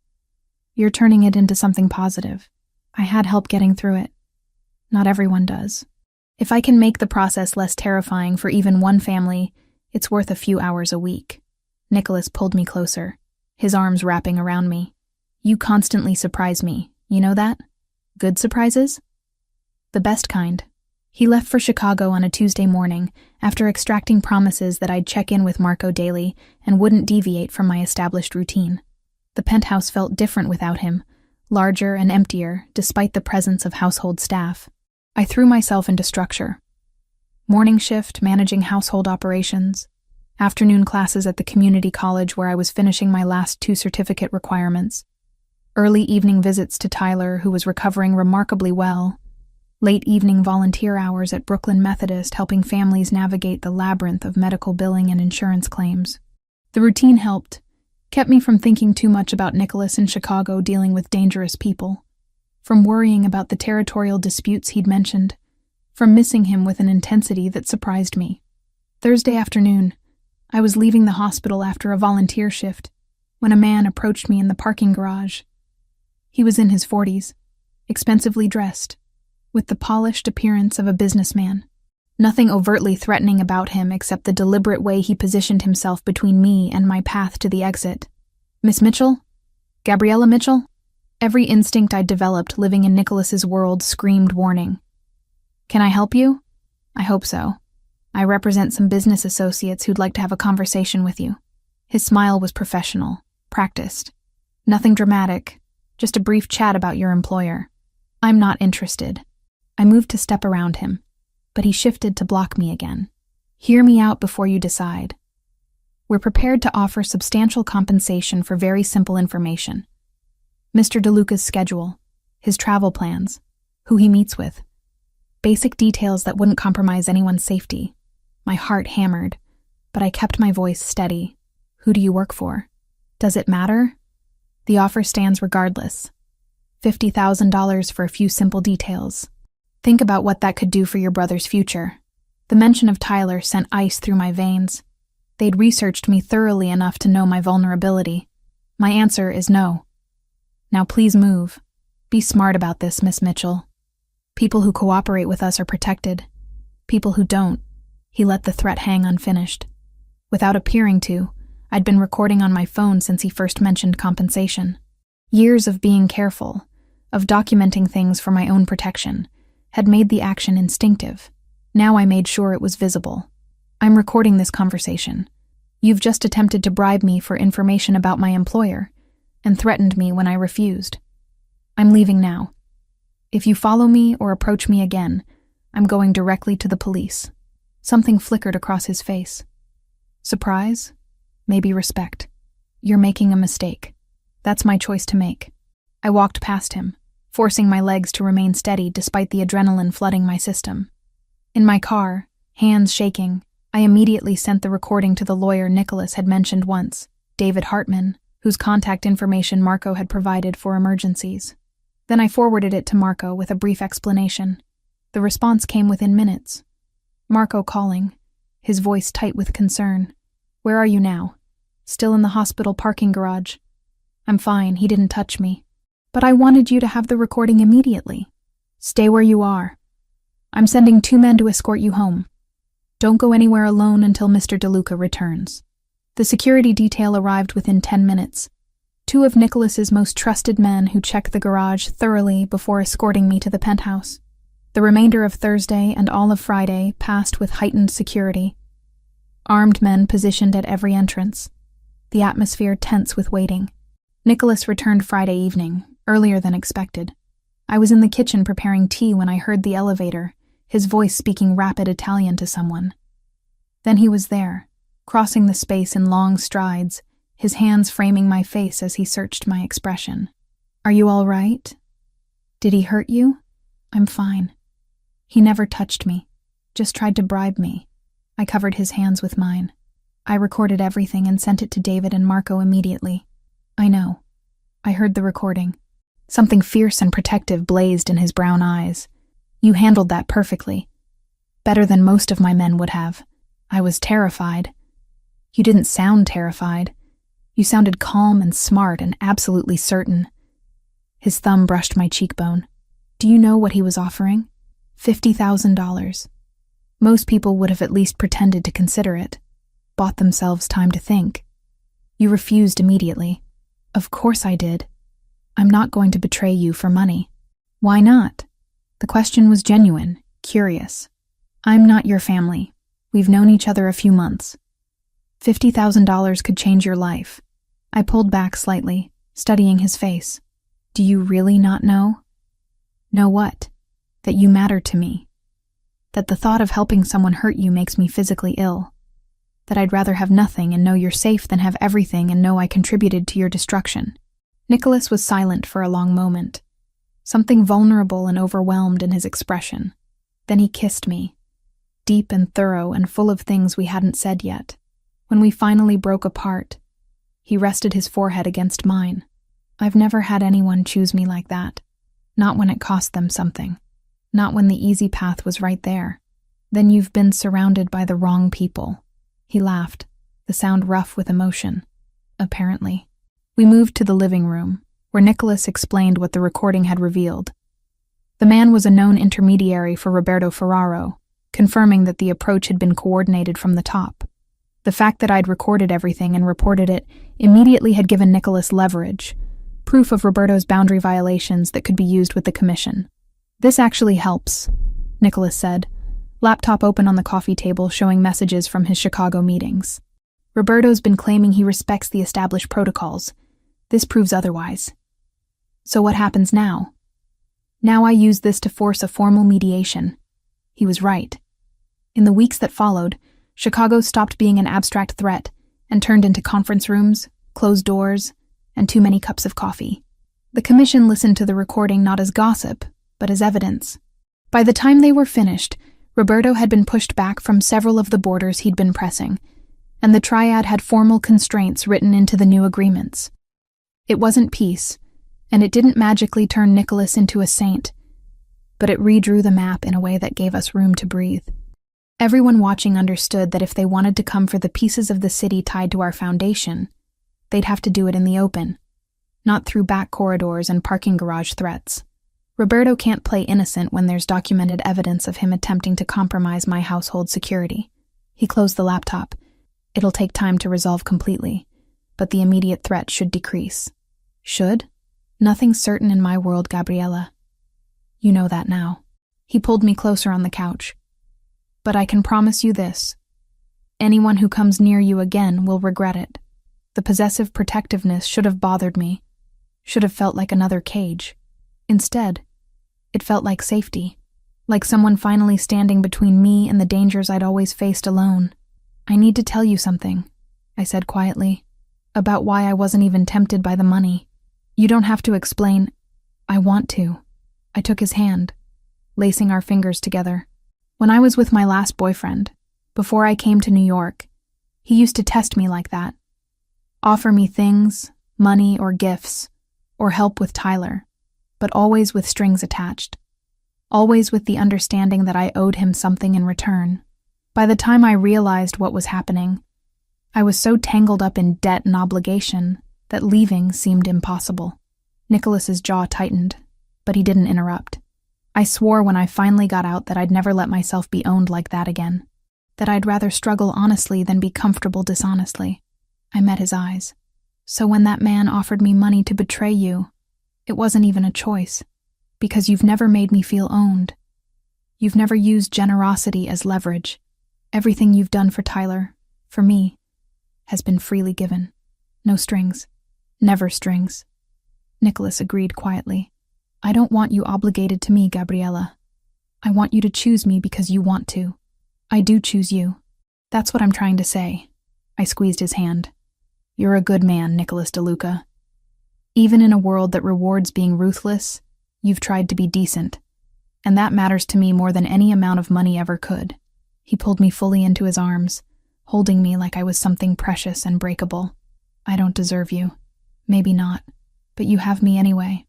A: You're turning it into something positive. I had help getting through it. Not everyone does. If I can make the process less terrifying for even one family, it's worth a few hours a week." Nicholas pulled me closer, his arms wrapping around me. "You constantly surprise me, you know that? Good surprises? The best kind. He left for Chicago on a Tuesday morning after extracting promises that I'd check in with Marco daily and wouldn't deviate from my established routine. The penthouse felt different without him, larger and emptier despite the presence of household staff. I threw myself into structure. Morning shift managing household operations, afternoon classes at the community college where I was finishing my last 2 certificate requirements, early evening visits to Tyler, who was recovering remarkably well, late evening volunteer hours at Brooklyn Methodist helping families navigate the labyrinth of medical billing and insurance claims. The routine helped, kept me from thinking too much about Nicholas in Chicago dealing with dangerous people, from worrying about the territorial disputes he'd mentioned, from missing him with an intensity that surprised me. Thursday afternoon, I was leaving the hospital after a volunteer shift when a man approached me in the parking garage. He was in his 40s, expensively dressed, with the polished appearance of a businessman. Nothing overtly threatening about him except the deliberate way he positioned himself between me and my path to the exit. Miss Mitchell? Gabriella Mitchell? Every instinct I'd developed living in Nicholas's world screamed warning. Can I help you? I hope so. I represent some business associates who'd like to have a conversation with you. His smile was professional, practiced. Nothing dramatic, just a brief chat about your employer. I'm not interested. I moved to step around him, but he shifted to block me again. Hear me out before you decide. We're prepared to offer substantial compensation for very simple information. Mr. DeLuca's schedule, his travel plans, who he meets with. Basic details that wouldn't compromise anyone's safety. My heart hammered, but I kept my voice steady. Who do you work for? Does it matter? The offer stands regardless. $50,000 for a few simple details. Think about what that could do for your brother's future. The mention of Tyler sent ice through my veins. They'd researched me thoroughly enough to know my vulnerability. My answer is no. Now please move. Be smart about this, Miss Mitchell. People who cooperate with us are protected. People who don't. He let the threat hang unfinished. Without appearing to, I'd been recording on my phone since he first mentioned compensation. Years of being careful, of documenting things for my own protection, had made the action instinctive. Now I made sure it was visible. I'm recording this conversation. You've just attempted to bribe me for information about my employer, and threatened me when I refused. I'm leaving now. If you follow me or approach me again, I'm going directly to the police. Something flickered across his face. Surprise? Maybe respect. You're making a mistake. That's my choice to make. I walked past him, forcing my legs to remain steady despite the adrenaline flooding my system. In my car, hands shaking, I immediately sent the recording to the lawyer Nicholas had mentioned once, David Hartman, whose contact information Marco had provided for emergencies. Then I forwarded it to Marco with a brief explanation. The response came within minutes. Marco calling, his voice tight with concern. Where are you now? Still in the hospital parking garage. I'm fine, he didn't touch me. But I wanted you to have the recording immediately. Stay where you are. I'm sending 2 men to escort you home. Don't go anywhere alone until Mr. DeLuca returns. The security detail arrived within 10 minutes. 2 of Nicholas's most trusted men who checked the garage thoroughly before escorting me to the penthouse. The remainder of Thursday and all of Friday passed with heightened security. Armed men positioned at every entrance. The atmosphere tense with waiting. Nicholas returned Friday evening, earlier than expected. I was in the kitchen preparing tea when I heard the elevator, his voice speaking rapid Italian to someone. Then he was there, crossing the space in long strides, his hands framing my face as he searched my expression. Are you all right? Did he hurt you? I'm fine. He never touched me, just tried to bribe me. I covered his hands with mine. I recorded everything and sent it to David and Marco immediately. I know. I heard the recording. Something fierce and protective blazed in his brown eyes. You handled that perfectly. Better than most of my men would have. I was terrified. You didn't sound terrified. You sounded calm and smart and absolutely certain. His thumb brushed my cheekbone. Do you know what he was offering? $50,000. Most people would have at least pretended to consider it, bought themselves time to think. You refused immediately. Of course I did. I'm not going to betray you for money. Why not? The question was genuine, curious. I'm not your family. We've known each other a few months. $50,000 could change your life. I pulled back slightly, studying his face. Do you really not know? Know what? That you matter to me. That the thought of helping someone hurt you makes me physically ill. That I'd rather have nothing and know you're safe than have everything and know I contributed to your destruction. Nicholas was silent for a long moment, something vulnerable and overwhelmed in his expression. Then he kissed me, deep and thorough and full of things we hadn't said yet. When we finally broke apart, he rested his forehead against mine. I've never had anyone choose me like that. Not when it cost them something. Not when the easy path was right there. Then you've been surrounded by the wrong people. He laughed, the sound rough with emotion. Apparently. We moved to the living room, where Nicholas explained what the recording had revealed. The man was a known intermediary for Roberto Ferraro, confirming that the approach had been coordinated from the top. The fact that I'd recorded everything and reported it immediately had given Nicholas leverage, proof of Roberto's boundary violations that could be used with the commission. This actually helps, Nicholas said, laptop open on the coffee table showing messages from his Chicago meetings. Roberto's been claiming he respects the established protocols. This proves otherwise. So what happens now? Now I use this to force a formal mediation. He was right. In the weeks that followed, Chicago stopped being an abstract threat and turned into conference rooms, closed doors, and too many cups of coffee. The commission listened to the recording not as gossip, but as evidence. By the time they were finished, Roberto had been pushed back from several of the borders he'd been pressing, and the triad had formal constraints written into the new agreements. It wasn't peace, and it didn't magically turn Nicholas into a saint, but it redrew the map in a way that gave us room to breathe. Everyone watching understood that if they wanted to come for the pieces of the city tied to our foundation, they'd have to do it in the open, not through back corridors and parking garage threats. Roberto can't play innocent when there's documented evidence of him attempting to compromise my household security. He closed the laptop. It'll take time to resolve completely, but the immediate threat should decrease. Should? Nothing's certain in my world, Gabriella. You know that now. He pulled me closer on the couch. But I can promise you this. Anyone who comes near you again will regret it. The possessive protectiveness should have bothered me, should have felt like another cage. Instead, it felt like safety, like someone finally standing between me and the dangers I'd always faced alone. I need to tell you something, I said quietly, about why I wasn't even tempted by the money. You don't have to explain. I want to. I took his hand, lacing our fingers together. When I was with my last boyfriend, before I came to New York, he used to test me like that. Offer me things, money or gifts, or help with Tyler, but always with strings attached. Always with the understanding that I owed him something in return. By the time I realized what was happening, I was so tangled up in debt and obligation that leaving seemed impossible. Nicholas's jaw tightened, but he didn't interrupt. I swore when I finally got out that I'd never let myself be owned like that again, that I'd rather struggle honestly than be comfortable dishonestly. I met his eyes. So when that man offered me money to betray you, it wasn't even a choice, because you've never made me feel owned. You've never used generosity as leverage. Everything you've done for Tyler, for me, has been freely given. No strings. Never strings. Nicholas agreed quietly. I don't want you obligated to me, Gabriella. I want you to choose me because you want to. I do choose you. That's what I'm trying to say. I squeezed his hand. You're a good man, Nicholas DeLuca. Even in a world that rewards being ruthless, you've tried to be decent. And that matters to me more than any amount of money ever could. He pulled me fully into his arms, holding me like I was something precious and breakable. I don't deserve you. Maybe not. But you have me anyway.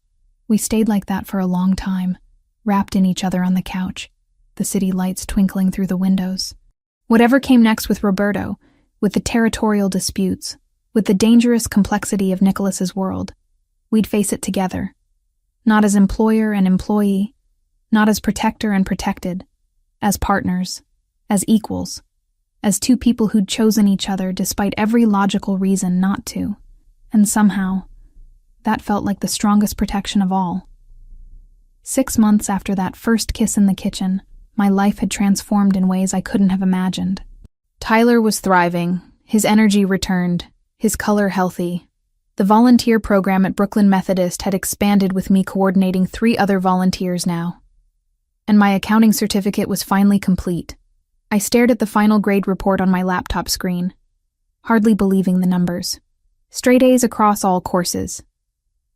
A: We stayed like that for a long time, wrapped in each other on the couch, the city lights twinkling through the windows. Whatever came next with Roberto, with the territorial disputes, with the dangerous complexity of Nicholas's world, we'd face it together. Not as employer and employee, not as protector and protected, as partners, as equals, as two people who'd chosen each other despite every logical reason not to. And somehow, that felt like the strongest protection of all. 6 months after that first kiss in the kitchen, my life had transformed in ways I couldn't have imagined. Tyler was thriving, his energy returned, his color healthy. The volunteer program at Brooklyn Methodist had expanded with me coordinating 3 other volunteers now. And my accounting certificate was finally complete. I stared at the final grade report on my laptop screen, hardly believing the numbers. Straight A's across all courses.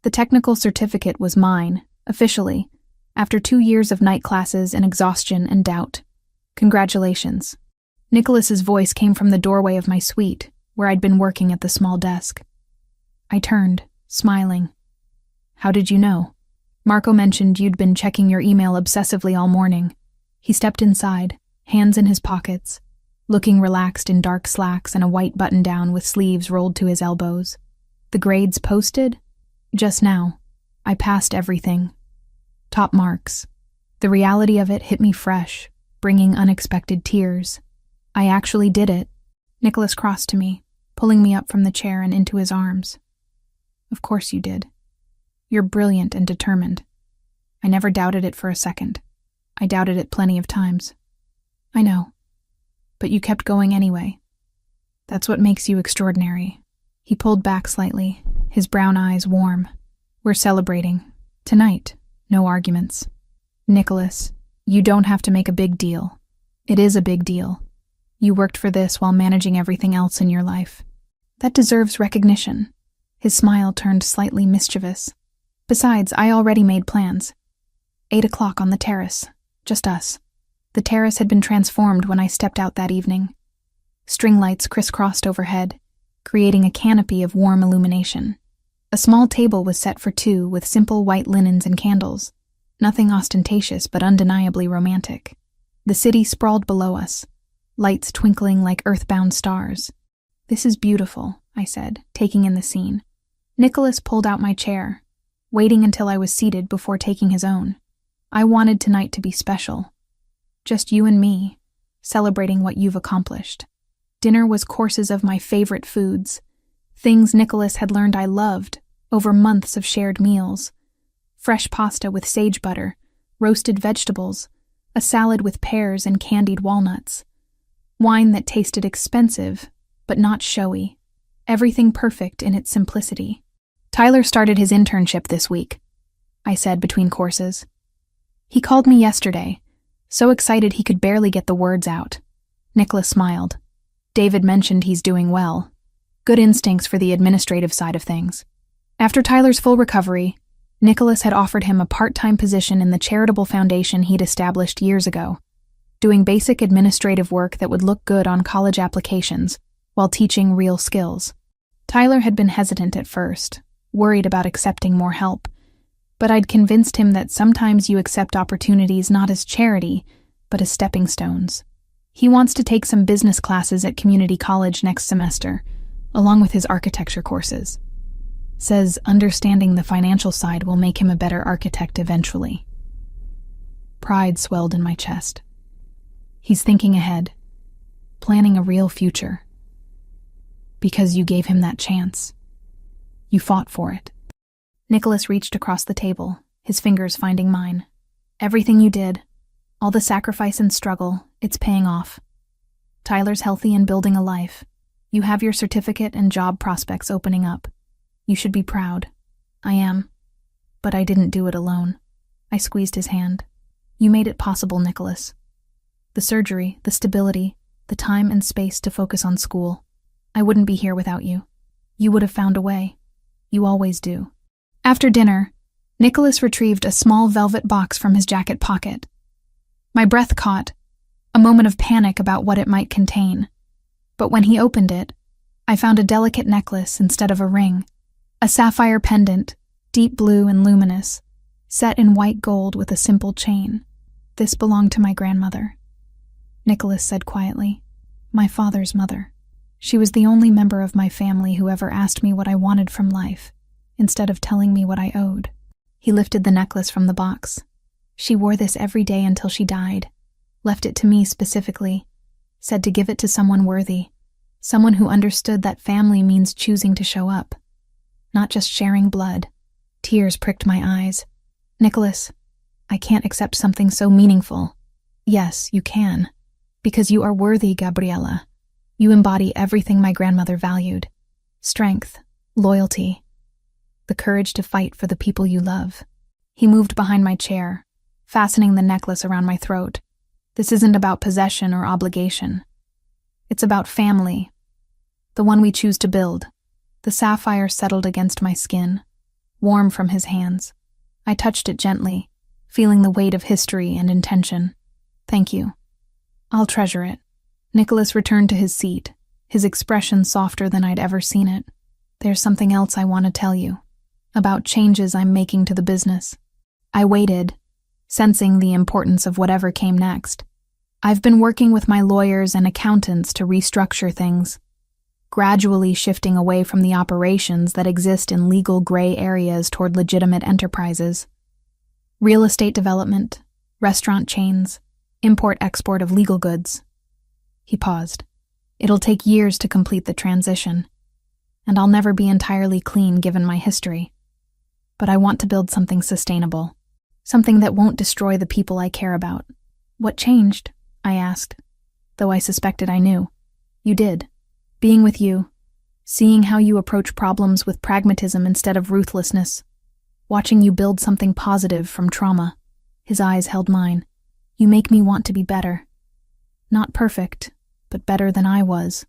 A: The technical certificate was mine, officially, after 2 years of night classes and exhaustion and doubt. Congratulations. Nicholas's voice came from the doorway of my suite, where I'd been working at the small desk. I turned, smiling. How did you know? Marco mentioned you'd been checking your email obsessively all morning. He stepped inside, hands in his pockets, looking relaxed in dark slacks and a white button-down with sleeves rolled to his elbows. The grades posted? Just now. I passed everything. Top marks. The reality of it hit me fresh, bringing unexpected tears. I actually did it. Nicholas crossed to me, pulling me up from the chair and into his arms. Of course you did. You're brilliant and determined. I never doubted it for a second. I doubted it plenty of times. I know. But you kept going anyway. That's what makes you extraordinary. He pulled back slightly, his brown eyes warm. We're celebrating. Tonight. No arguments. Nicholas, you don't have to make a big deal. It is a big deal. You worked for this while managing everything else in your life. That deserves recognition. His smile turned slightly mischievous. Besides, I already made plans. 8 o'clock on the terrace. Just us. The terrace had been transformed when I stepped out that evening. String lights crisscrossed overhead, creating a canopy of warm illumination. A small table was set for 2 with simple white linens and candles. Nothing ostentatious but undeniably romantic. The city sprawled below us, lights twinkling like earthbound stars. This is beautiful, I said, taking in the scene. Nicholas pulled out my chair, waiting until I was seated before taking his own. I wanted tonight to be special. Just you and me, celebrating what you've accomplished. Dinner was courses of my favorite foods, things Nicholas had learned I loved over months of shared meals. Fresh pasta with sage butter, roasted vegetables, a salad with pears and candied walnuts. Wine that tasted expensive, but not showy. Everything perfect in its simplicity. Tyler started his internship this week, I said between courses. He called me yesterday, so excited he could barely get the words out. Nicholas smiled. David mentioned he's doing well. Good instincts for the administrative side of things. After Tyler's full recovery, Nicholas had offered him a part-time position in the charitable foundation he'd established years ago, doing basic administrative work that would look good on college applications while teaching real skills. Tyler had been hesitant at first, worried about accepting more help, but I'd convinced him that sometimes you accept opportunities not as charity, but as stepping stones. He wants to take some business classes at community college next semester, along with his architecture courses. Says understanding the financial side will make him a better architect eventually. Pride swelled in my chest. He's thinking ahead, planning a real future. Because you gave him that chance. You fought for it. Nicholas reached across the table, his fingers finding mine. Everything you did, all the sacrifice and struggle, it's paying off. Tyler's healthy and building a life. You have your certificate and job prospects opening up. You should be proud. I am. But I didn't do it alone. I squeezed his hand. You made it possible, Nicholas. The surgery, the stability, the time and space to focus on school. I wouldn't be here without you. You would have found a way. You always do. After dinner, Nicholas retrieved a small velvet box from his jacket pocket. My breath caught, a moment of panic about what it might contain. But when he opened it, I found a delicate necklace instead of a ring. A sapphire pendant, deep blue and luminous, set in white gold with a simple chain. This belonged to my grandmother. Nicholas said quietly, my father's mother. She was the only member of my family who ever asked me what I wanted from life, instead of telling me what I owed. He lifted the necklace from the box. She wore this every day until she died, left it to me specifically, said to give it to someone worthy, someone who understood that family means choosing to show up, not just sharing blood. Tears pricked my eyes. Nicholas, I can't accept something so meaningful. Yes, you can. Because you are worthy, Gabriella. You embody everything my grandmother valued. Strength, loyalty, the courage to fight for the people you love. He moved behind my chair, fastening the necklace around my throat. This isn't about possession or obligation. It's about family, the one we choose to build. The sapphire settled against my skin, warm from his hands. I touched it gently, feeling the weight of history and intention. Thank you. I'll treasure it. Nicholas returned to his seat, his expression softer than I'd ever seen it. There's something else I want to tell you, about changes I'm making to the business. I waited, sensing the importance of whatever came next. I've been working with my lawyers and accountants to restructure things, gradually shifting away from the operations that exist in legal gray areas toward legitimate enterprises. Real estate development, restaurant chains, import-export of legal goods. He paused. It'll take years to complete the transition, and I'll never be entirely clean given my history. But I want to build something sustainable, something that won't destroy the people I care about. What changed? I asked, though I suspected I knew. You did. Being with you, seeing how you approach problems with pragmatism instead of ruthlessness, watching you build something positive from trauma. His eyes held mine. You make me want to be better. Not perfect, but better than I was.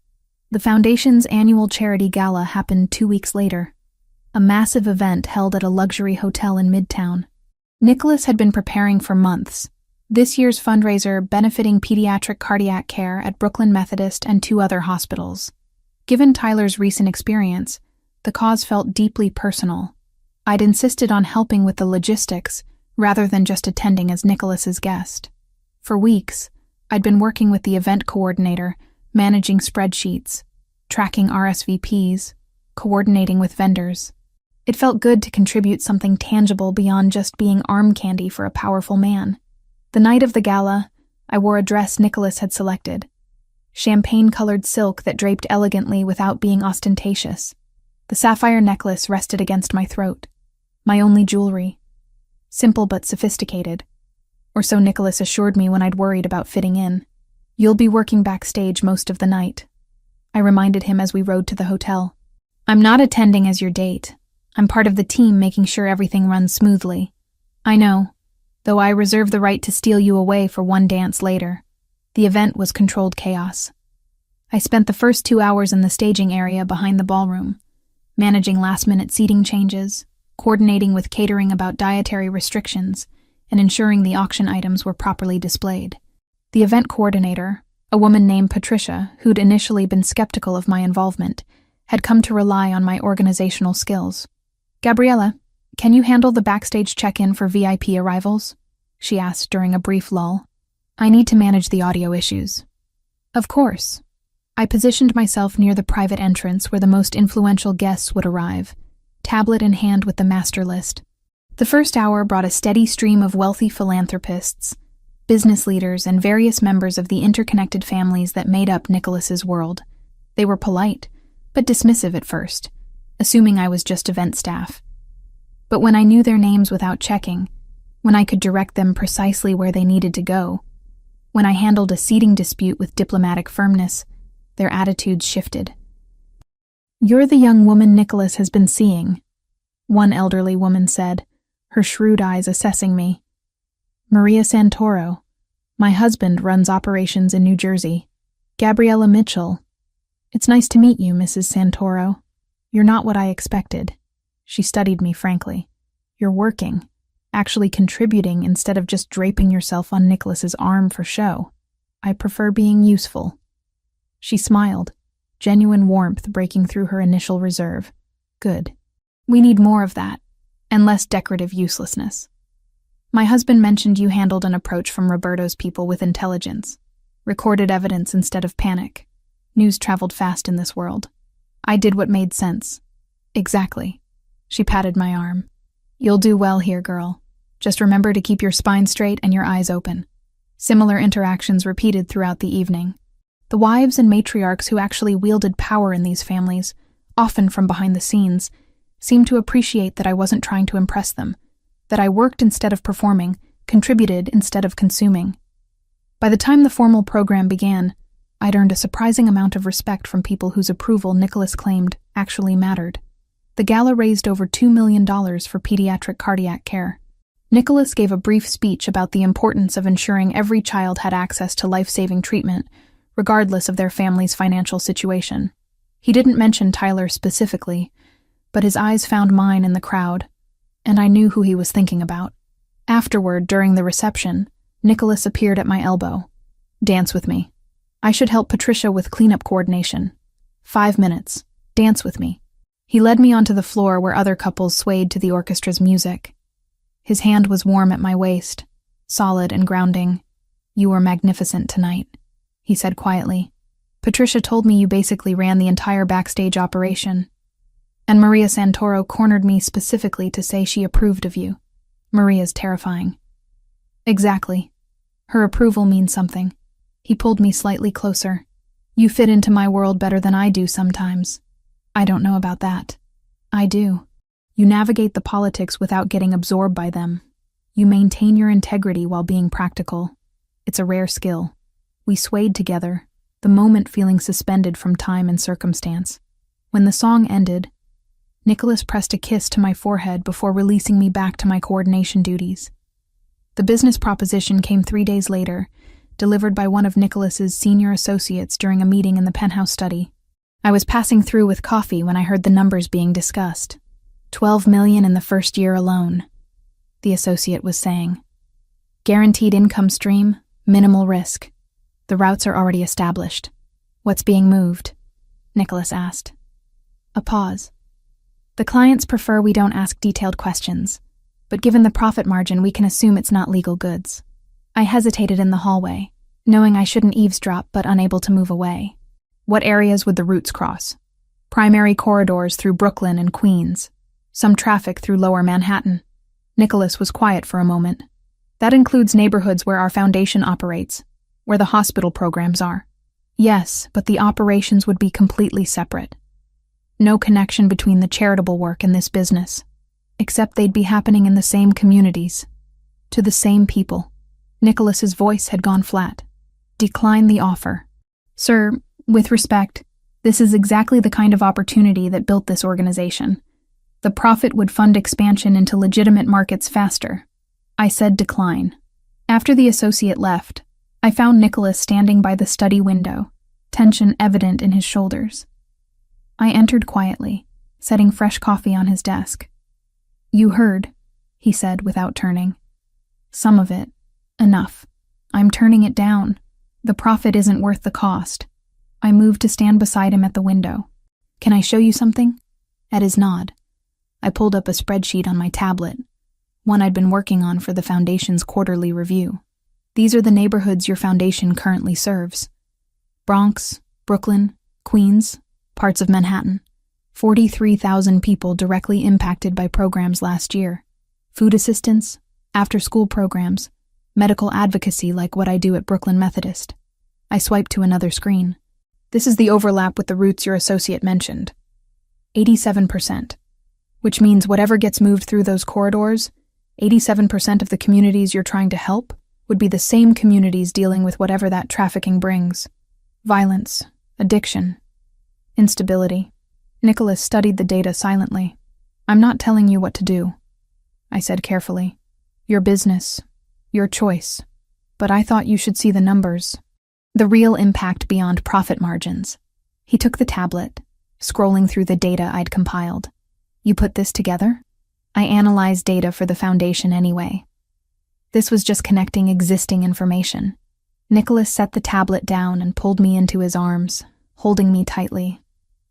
A: The Foundation's annual charity gala happened 2 weeks later, a massive event held at a luxury hotel in Midtown. Nicholas had been preparing for months. This year's fundraiser benefiting pediatric cardiac care at Brooklyn Methodist and 2 other hospitals. Given Tyler's recent experience, the cause felt deeply personal. I'd insisted on helping with the logistics rather than just attending as Nicholas's guest. For weeks, I'd been working with the event coordinator, managing spreadsheets, tracking RSVPs, coordinating with vendors. It felt good to contribute something tangible beyond just being arm candy for a powerful man. The night of the gala, I wore a dress Nicholas had selected. Champagne-colored silk that draped elegantly without being ostentatious. The sapphire necklace rested against my throat. My only jewelry. Simple but sophisticated. Or so Nicholas assured me when I'd worried about fitting in. You'll be working backstage most of the night, I reminded him as we rode to the hotel. I'm not attending as your date. I'm part of the team making sure everything runs smoothly. I know, though I reserve the right to steal you away for one dance later. The event was controlled chaos. I spent the first 2 hours in the staging area behind the ballroom, managing last-minute seating changes, coordinating with catering about dietary restrictions, and ensuring the auction items were properly displayed. The event coordinator, a woman named Patricia, who'd initially been skeptical of my involvement, had come to rely on my organizational skills. Gabriella, can you handle the backstage check-in for VIP arrivals? She asked during a brief lull. I need to manage the audio issues. Of course. I positioned myself near the private entrance where the most influential guests would arrive, tablet in hand with the master list. The first hour brought a steady stream of wealthy philanthropists, business leaders, and various members of the interconnected families that made up Nicholas's world. They were polite, but dismissive at first, assuming I was just event staff. But when I knew their names without checking, when I could direct them precisely where they needed to go, when I handled a seating dispute with diplomatic firmness, their attitudes shifted. You're the young woman Nicholas has been seeing, one elderly woman said, her shrewd eyes assessing me. Maria Santoro. My husband runs operations in New Jersey. Gabriella Mitchell. It's nice to meet you, Mrs. Santoro. You're not what I expected. She studied me frankly. You're working, actually contributing instead of just draping yourself on Nicholas's arm for show. I prefer being useful. She smiled, genuine warmth breaking through her initial reserve. Good. We need more of that, and less decorative uselessness. My husband mentioned you handled an approach from Roberto's people with intelligence, recorded evidence instead of panic. News traveled fast in this world. I did what made sense. Exactly. She patted my arm. You'll do well here, girl. Just remember to keep your spine straight and your eyes open. Similar interactions repeated throughout the evening. The wives and matriarchs who actually wielded power in these families, often from behind the scenes, seemed to appreciate that I wasn't trying to impress them, that I worked instead of performing, contributed instead of consuming. By the time the formal program began, I'd earned a surprising amount of respect from people whose approval Nicholas claimed actually mattered. The gala raised over $2 million for pediatric cardiac care. Nicholas gave a brief speech about the importance of ensuring every child had access to life-saving treatment, regardless of their family's financial situation. He didn't mention Tyler specifically, but his eyes found mine in the crowd, and I knew who he was thinking about. Afterward, during the reception, Nicholas appeared at my elbow. "Dance with me. I should help Patricia with cleanup coordination. 5 minutes. Dance with me." He led me onto the floor where other couples swayed to the orchestra's music. His hand was warm at my waist, solid and grounding. "You were magnificent tonight," he said quietly. "Patricia told me you basically ran the entire backstage operation. And Maria Santoro cornered me specifically to say she approved of you. Maria's terrifying." "Exactly. Her approval means something." He pulled me slightly closer. "You fit into my world better than I do sometimes." "I don't know about that." "I do. You navigate the politics without getting absorbed by them. You maintain your integrity while being practical. It's a rare skill." We swayed together, the moment feeling suspended from time and circumstance. When the song ended, Nicholas pressed a kiss to my forehead before releasing me back to my coordination duties. The business proposition came 3 days later, delivered by one of Nicholas's senior associates during a meeting in the penthouse study. I was passing through with coffee when I heard the numbers being discussed. 12 million in the first year alone, the associate was saying. Guaranteed income stream, minimal risk. The routes are already established. "What's being moved?" Nicholas asked. A pause. "The clients prefer we don't ask detailed questions, but given the profit margin, we can assume it's not legal goods." I hesitated in the hallway, knowing I shouldn't eavesdrop but unable to move away. "What areas would the routes cross?" "Primary corridors through Brooklyn and Queens. Some traffic through Lower Manhattan." Nicholas was quiet for a moment. "That includes neighborhoods where our foundation operates, where the hospital programs are." "Yes, but the operations would be completely separate. No connection between the charitable work and this business, except they'd be happening in the same communities, to the same people." Nicholas's voice had gone flat. "Decline the offer. Sir, with respect, this is exactly the kind of opportunity that built this organization. The profit would fund expansion into legitimate markets faster." I said decline. After the associate left, I found Nicholas standing by the study window, tension evident in his shoulders. I entered quietly, setting fresh coffee on his desk. "You heard," he said without turning. "Some of it. Enough. I'm turning it down. The profit isn't worth the cost." I moved to stand beside him at the window. "Can I show you something?" At his nod, I pulled up a spreadsheet on my tablet, one I'd been working on for the foundation's quarterly review. "These are the neighborhoods your foundation currently serves. Bronx, Brooklyn, Queens, parts of Manhattan. 43,000 people directly impacted by programs last year. Food assistance, after-school programs, medical advocacy like what I do at Brooklyn Methodist." I swiped to another screen. "This is the overlap with the routes your associate mentioned. 87%. Which means whatever gets moved through those corridors, 87% of the communities you're trying to help would be the same communities dealing with whatever that trafficking brings. Violence, addiction, instability." Nicholas studied the data silently. "I'm not telling you what to do," I said carefully. "Your business, your choice. But I thought you should see the numbers. The real impact beyond profit margins." He took the tablet, scrolling through the data I'd compiled. "You put this together?" I analyzed data for the foundation anyway. This was just connecting existing information. Nicholas set the tablet down and pulled me into his arms, holding me tightly.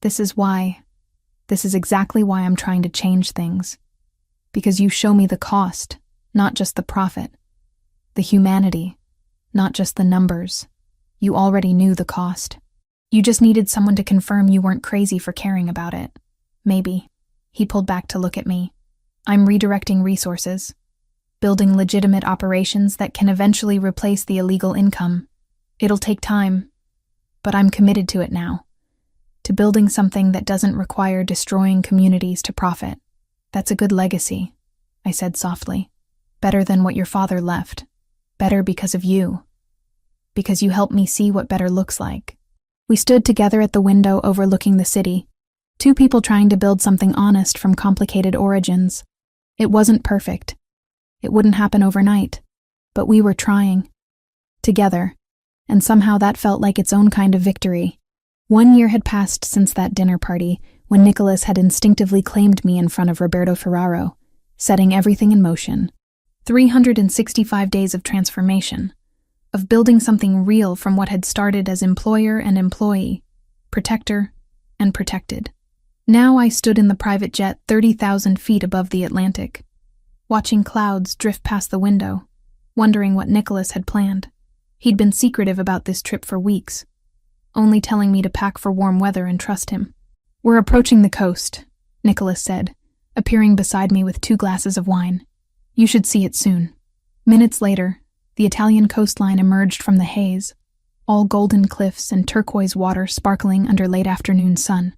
A: This is exactly why I'm trying to change things. Because you show me the cost, not just the profit. The humanity, not just the numbers. You already knew the cost. You just needed someone to confirm you weren't crazy for caring about it. Maybe. He pulled back to look at me. "I'm redirecting resources, building legitimate operations that can eventually replace the illegal income. It'll take time, but I'm committed to it now. To building something that doesn't require destroying communities to profit. That's a good legacy," I said softly. Better than what your father left. Better because of you. Because you helped me see what better looks like. We stood together at the window overlooking the city. Two people trying to build something honest from complicated origins. It wasn't perfect. It wouldn't happen overnight. But we were trying. Together. And somehow that felt like its own kind of victory. 1 year had passed since that dinner party, when Nicholas had instinctively claimed me in front of Roberto Ferraro, setting everything in motion. 365 days of transformation. Of building something real from what had started as employer and employee, protector and protected. Now I stood in the private jet 30,000 feet above the Atlantic, watching clouds drift past the window, wondering what Nicholas had planned. He'd been secretive about this trip for weeks, only telling me to pack for warm weather and trust him. "We're approaching the coast," Nicholas said, appearing beside me with 2 glasses of wine. "You should see it soon." Minutes later, the Italian coastline emerged from the haze, all golden cliffs and turquoise water sparkling under late afternoon sun.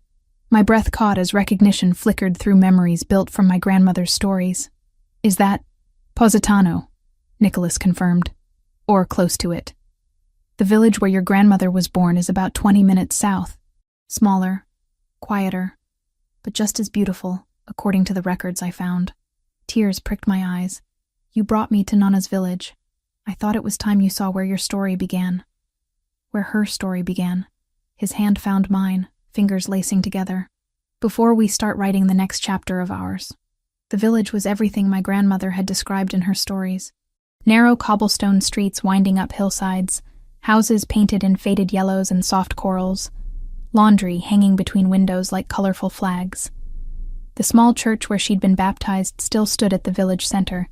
A: My breath caught as recognition flickered through memories built from my grandmother's stories. "Is that Positano?" Nicholas confirmed. "Or close to it. The village where your grandmother was born is about 20 minutes south. Smaller, quieter, but just as beautiful, according to the records I found." Tears pricked my eyes. "You brought me to Nana's village. I thought it was time you saw where your story began." Where her story began. His hand found mine, fingers lacing together. "Before we start writing the next chapter of ours." The village was everything my grandmother had described in her stories. Narrow cobblestone streets winding up hillsides, houses painted in faded yellows and soft corals, laundry hanging between windows like colorful flags. The small church where she'd been baptized still stood at the village center,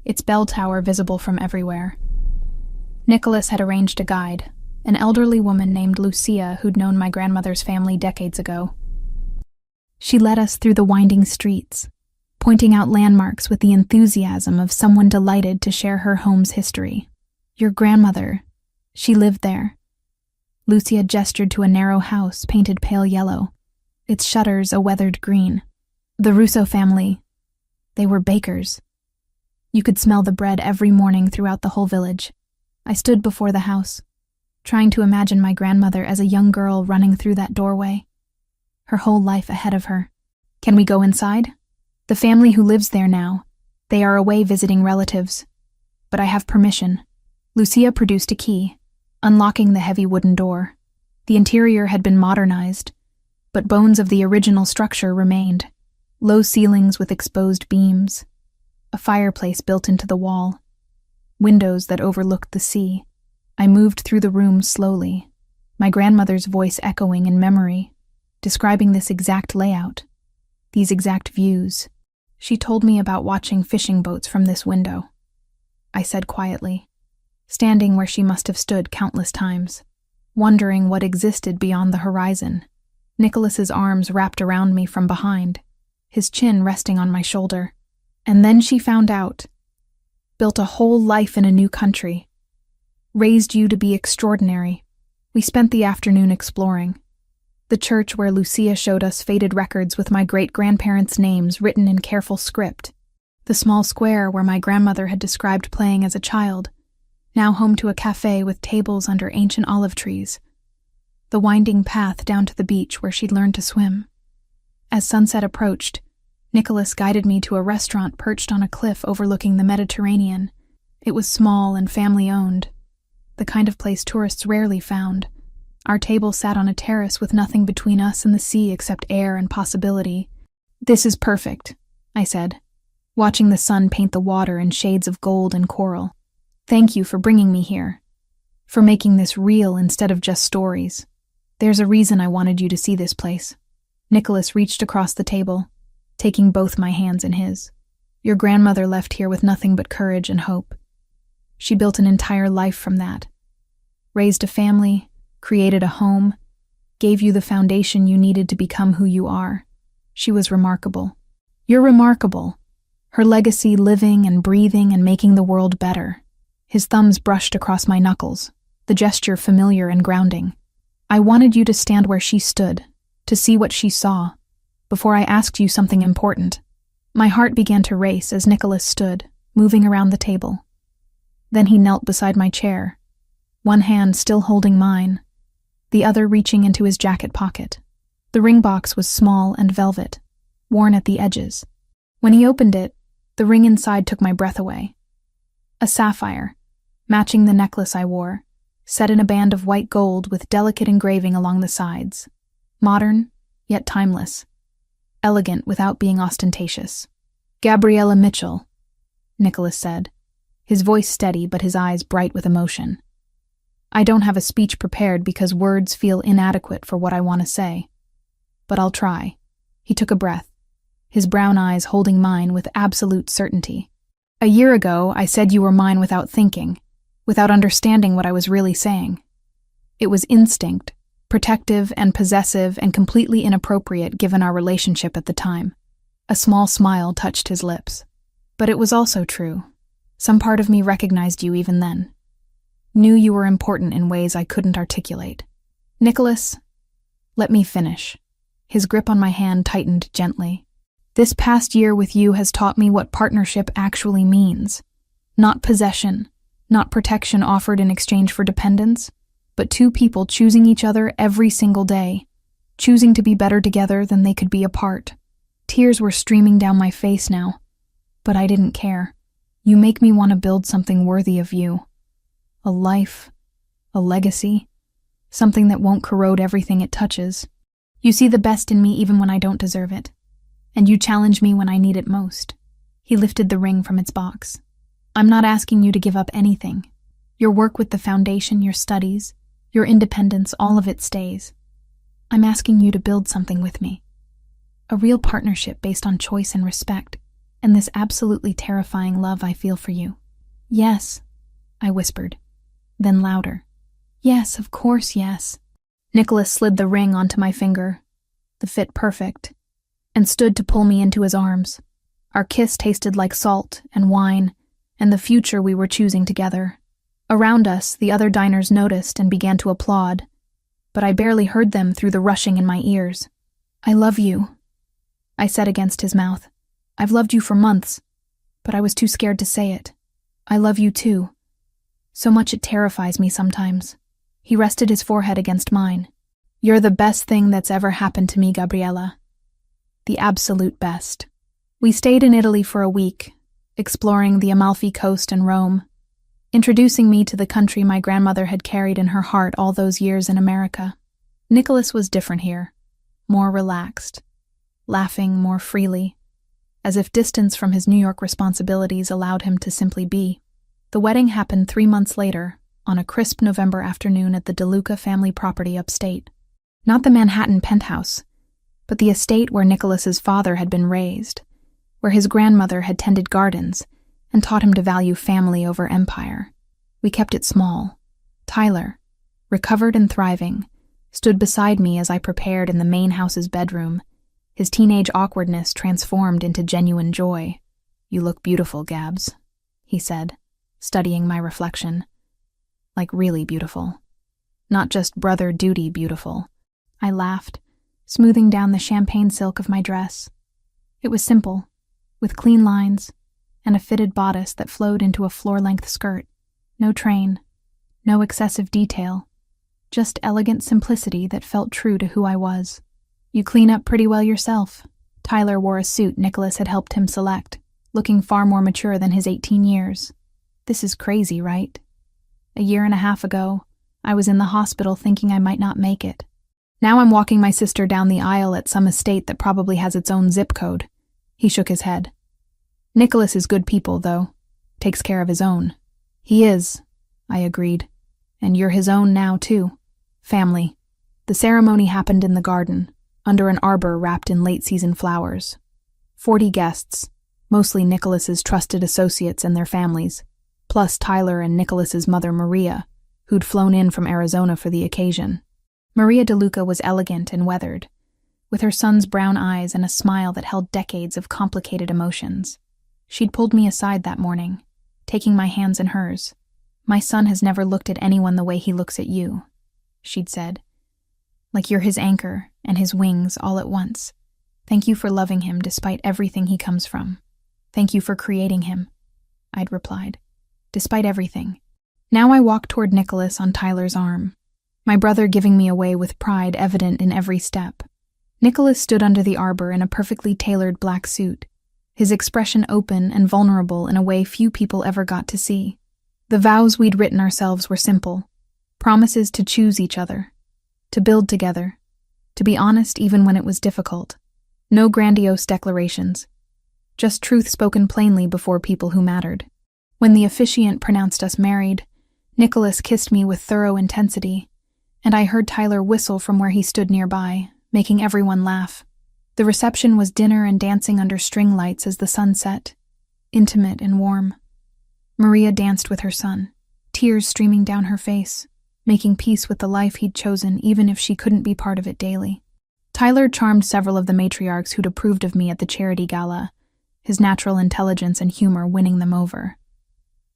A: its bell tower visible from everywhere. Nicholas had arranged a guide, an elderly woman named Lucia who'd known my grandmother's family decades ago. She led us through the winding streets, pointing out landmarks with the enthusiasm of someone delighted to share her home's history. "Your grandmother, she lived there." Lucia gestured to a narrow house painted pale yellow, its shutters a weathered green. "The Russo family, they were bakers. You could smell the bread every morning throughout the whole village." I stood before the house, trying to imagine my grandmother as a young girl running through that doorway, her whole life ahead of her. "Can we go inside?" "The family who lives there now, they are away visiting relatives. But I have permission." Lucia produced a key, unlocking the heavy wooden door. The interior had been modernized, but bones of the original structure remained. Low ceilings with exposed beams, a fireplace built into the wall, windows that overlooked the sea. I moved through the room slowly, my grandmother's voice echoing in memory, describing this exact layout, these exact views. She told me about watching fishing boats from this window. I said quietly, standing where she must have stood countless times, wondering what existed beyond the horizon. Nicholas's arms wrapped around me from behind, his chin resting on my shoulder. "And then she found out. Built a whole life in a new country. Raised you to be extraordinary." We spent the afternoon exploring. The church where Lucia showed us faded records with my great-grandparents' names written in careful script. The small square where my grandmother had described playing as a child, now home to a cafe with tables under ancient olive trees. The winding path down to the beach where she'd learned to swim. As sunset approached, Nicholas guided me to a restaurant perched on a cliff overlooking the Mediterranean. It was small and family-owned, the kind of place tourists rarely found. Our table sat on a terrace with nothing between us and the sea except air and possibility. "This is perfect," I said, watching the sun paint the water in shades of gold and coral. "Thank you for bringing me here, for making this real instead of just stories. There's a reason I wanted you to see this place." Nicholas reached across the table, taking both my hands in his. "Your grandmother left here with nothing but courage and hope. She built an entire life from that. Raised a family, created a home, gave you the foundation you needed to become who you are. She was remarkable. You're remarkable. Her legacy living and breathing and making the world better." His thumbs brushed across my knuckles, the gesture familiar and grounding. "I wanted you to stand where she stood, to see what she saw, before I asked you something important." My heart began to race as Nicholas stood, moving around the table. Then he knelt beside my chair, one hand still holding mine, the other reaching into his jacket pocket. The ring box was small and velvet, worn at the edges. When he opened it, the ring inside took my breath away. A sapphire, matching the necklace I wore, set in a band of white gold with delicate engraving along the sides. Modern, yet timeless. Elegant without being ostentatious. "Gabriella Mitchell," Nicholas said, his voice steady but his eyes bright with emotion. I don't have a speech prepared because words feel inadequate for what I want to say. But I'll try. He took a breath, his brown eyes holding mine with absolute certainty. "A year ago, I said you were mine without thinking, without understanding what I was really saying. It was instinct, protective and possessive and completely inappropriate given our relationship at the time." A small smile touched his lips. "But it was also true. Some part of me recognized you even then. Knew you were important in ways I couldn't articulate. Nicholas, let me finish." His grip on my hand tightened gently. "This past year with you has taught me what partnership actually means. Not possession, not protection offered in exchange for dependence, but two people choosing each other every single day, choosing to be better together than they could be apart." Tears were streaming down my face now, but I didn't care. "You make me want to build something worthy of you. A life, a legacy, something that won't corrode everything it touches. You see the best in me even when I don't deserve it, and you challenge me when I need it most." He lifted the ring from its box. "I'm not asking you to give up anything. Your work with the foundation, your studies, your independence, all of it stays. I'm asking you to build something with me. A real partnership based on choice and respect, and this absolutely terrifying love I feel for you." "Yes," I whispered, then louder. "Yes, of course, yes." Nicholas slid the ring onto my finger, the fit perfect, and stood to pull me into his arms. Our kiss tasted like salt and wine, and the future we were choosing together. Around us, the other diners noticed and began to applaud, but I barely heard them through the rushing in my ears. "I love you," I said against his mouth. "I've loved you for months, but I was too scared to say it. I love you too. So much it terrifies me sometimes." He rested his forehead against mine. "You're the best thing that's ever happened to me, Gabriella. The absolute best." We stayed in Italy for a week, exploring the Amalfi Coast and Rome, introducing me to the country my grandmother had carried in her heart all those years in America. Nicholas was different here, more relaxed, laughing more freely, as if distance from his New York responsibilities allowed him to simply be. The wedding happened 3 months later, on a crisp November afternoon at the DeLuca family property upstate. Not the Manhattan penthouse, but the estate where Nicholas's father had been raised, where his grandmother had tended gardens and taught him to value family over empire. We kept it small. Tyler, recovered and thriving, stood beside me as I prepared in the main house's bedroom, his teenage awkwardness transformed into genuine joy. "You look beautiful, Gabs," he said, studying my reflection. Like really beautiful. Not just brother duty beautiful. I laughed, smoothing down the champagne silk of my dress. It was simple, with clean lines, and a fitted bodice that flowed into a floor-length skirt. No train, no excessive detail, just elegant simplicity that felt true to who I was. "You clean up pretty well yourself." Tyler wore a suit Nicholas had helped him select, looking far more mature than his 18 years. "This is crazy, right? A year and a half ago, I was in the hospital thinking I might not make it. Now I'm walking my sister down the aisle at some estate that probably has its own zip code." He shook his head. "Nicholas is good people, though. Takes care of his own." "He is," I agreed. "And you're his own now, too. Family." The ceremony happened in the garden, under an arbor wrapped in late-season flowers. 40 guests, mostly Nicholas's trusted associates and their families, plus Tyler and Nicholas's mother Maria, who'd flown in from Arizona for the occasion. Maria DeLuca was elegant and weathered, with her son's brown eyes and a smile that held decades of complicated emotions. She'd pulled me aside that morning, taking my hands in hers. "My son has never looked at anyone the way he looks at you," she'd said. "Like you're his anchor and his wings all at once. Thank you for loving him despite everything he comes from. Thank you for creating him. I'd replied, despite everything. Now I walked toward Nicholas on Tyler's arm, my brother giving me away with pride evident in every step. Nicholas stood under the arbor in a perfectly tailored black suit, his expression open and vulnerable in a way few people ever got to see. The vows we'd written ourselves were simple, promises to choose each other, to build together, to be honest even when it was difficult. No grandiose declarations, just truth spoken plainly before people who mattered. When the officiant pronounced us married, Nicholas kissed me with thorough intensity, and I heard Tyler whistle from where he stood nearby, making everyone laugh. The reception was dinner and dancing under string lights as the sun set, intimate and warm. Maria danced with her son, tears streaming down her face, making peace with the life he'd chosen even if she couldn't be part of it daily. Tyler charmed several of the matriarchs who'd approved of me at the charity gala, his natural intelligence and humor winning them over.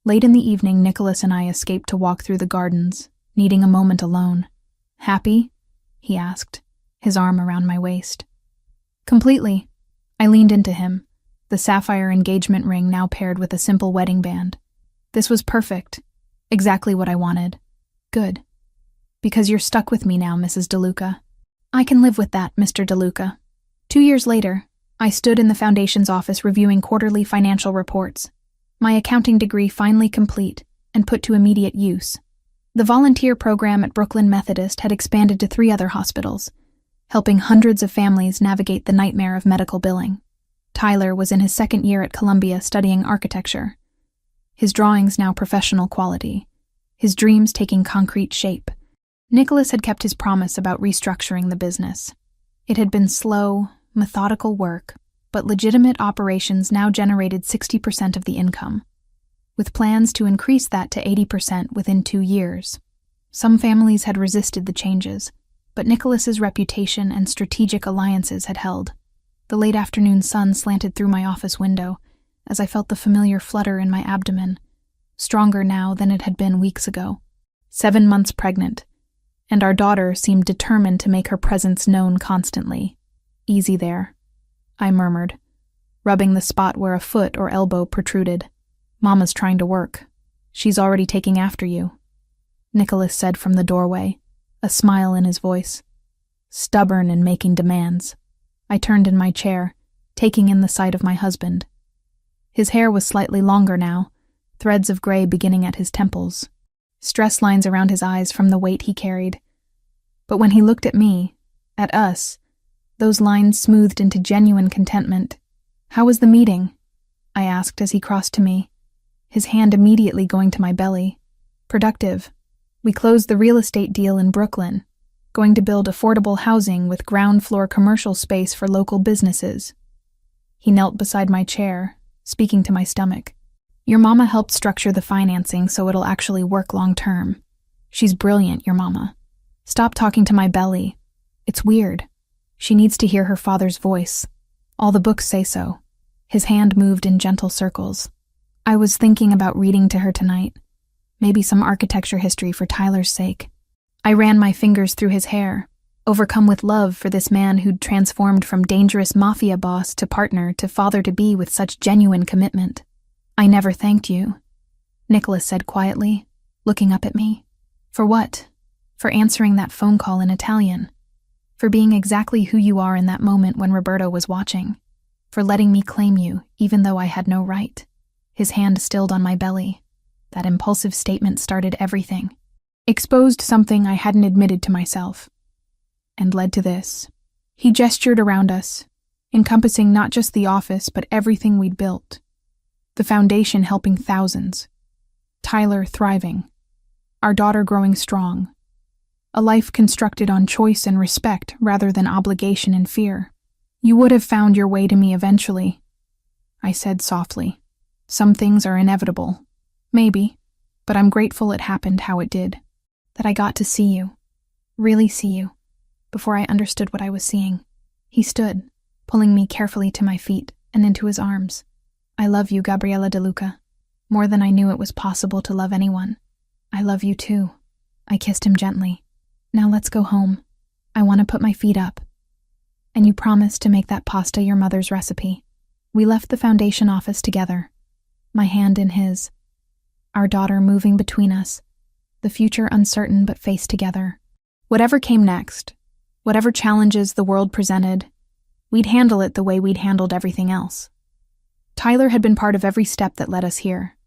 A: Late in the evening, Nicholas and I escaped to walk through the gardens, needing a moment alone. "Happy?" he asked, his arm around my waist. "Completely." I leaned into him, the sapphire engagement ring now paired with a simple wedding band. "This was perfect. Exactly what I wanted." "Good. Because you're stuck with me now, Mrs. DeLuca." "I can live with that, Mr. DeLuca." 2 years later, I stood in the Foundation's office reviewing quarterly financial reports, my accounting degree finally complete and put to immediate use. The volunteer program at Brooklyn Methodist had expanded to 3 other hospitals, helping hundreds of families navigate the nightmare of medical billing. Tyler was in his 2nd year at Columbia studying architecture, his drawings now professional quality, his dreams taking concrete shape. Nicholas had kept his promise about restructuring the business. It had been slow, methodical work, but legitimate operations now generated 60% of the income, with plans to increase that to 80% within 2 years. Some families had resisted the changes, but Nicholas's reputation and strategic alliances had held. The late afternoon sun slanted through my office window as I felt the familiar flutter in my abdomen, stronger now than it had been weeks ago. 7 months pregnant, and our daughter seemed determined to make her presence known constantly. "Easy there," I murmured, rubbing the spot where a foot or elbow protruded. "Mama's trying to work. She's already taking after you," Nicholas said from the doorway, a smile in his voice. "Stubborn and making demands." I turned in my chair, taking in the sight of my husband. His hair was slightly longer now, threads of gray beginning at his temples, stress lines around his eyes from the weight he carried. But when he looked at me, at us, those lines smoothed into genuine contentment. "How was the meeting?" I asked as he crossed to me, his hand immediately going to my belly. "Productive. We closed the real estate deal in Brooklyn, going to build affordable housing with ground-floor commercial space for local businesses." He knelt beside my chair, speaking to my stomach. "Your mama helped structure the financing so it'll actually work long-term. She's brilliant, your mama. Stop talking to my belly. It's weird. She needs to hear her father's voice. All the books say so." His hand moved in gentle circles. "I was thinking about reading to her tonight. Maybe some architecture history for Tyler's sake." I ran my fingers through his hair, overcome with love for this man who'd transformed from dangerous Mafia boss to partner to father-to-be with such genuine commitment. "I never thanked you," Nicholas said quietly, looking up at me. "For what?" "For answering that phone call in Italian. For being exactly who you are in that moment when Roberto was watching. For letting me claim you, even though I had no right." His hand stilled on my belly. That impulsive statement started everything. Exposed something I hadn't admitted to myself. And led to this. He gestured around us, encompassing not just the office but everything we'd built. The foundation helping thousands. Tyler thriving. Our daughter growing strong. A life constructed on choice and respect rather than obligation and fear. "You would have found your way to me eventually," I said softly. "Some things are inevitable. Maybe. But I'm grateful it happened how it did. That I got to see you. Really see you. Before I understood what I was seeing." He stood, pulling me carefully to my feet and into his arms. "I love you, Gabriella DeLuca. More than I knew it was possible to love anyone. I love you too." I kissed him gently. "Now let's go home. I want to put my feet up. And you promised to make that pasta your mother's recipe." We left the foundation office together, my hand in his. Our daughter moving between us, the future uncertain but faced together. Whatever came next, whatever challenges the world presented, we'd handle it the way we'd handled everything else. Tyler had been part of every step that led us here.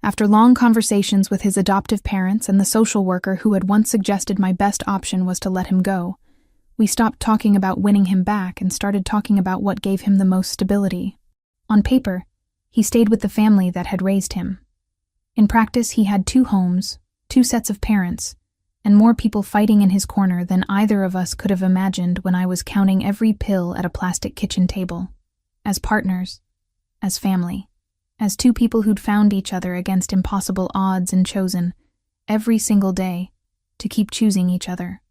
A: After long conversations with his adoptive parents and the social worker who had once suggested my best option was to let him go, we stopped talking about winning him back and started talking about what gave him the most stability. On paper, he stayed with the family that had raised him. In practice, he had 2 homes, 2 sets of parents, and more people fighting in his corner than either of us could have imagined when I was counting every pill at a plastic kitchen table. As partners, as family, as 2 people who'd found each other against impossible odds and chosen, every single day, to keep choosing each other.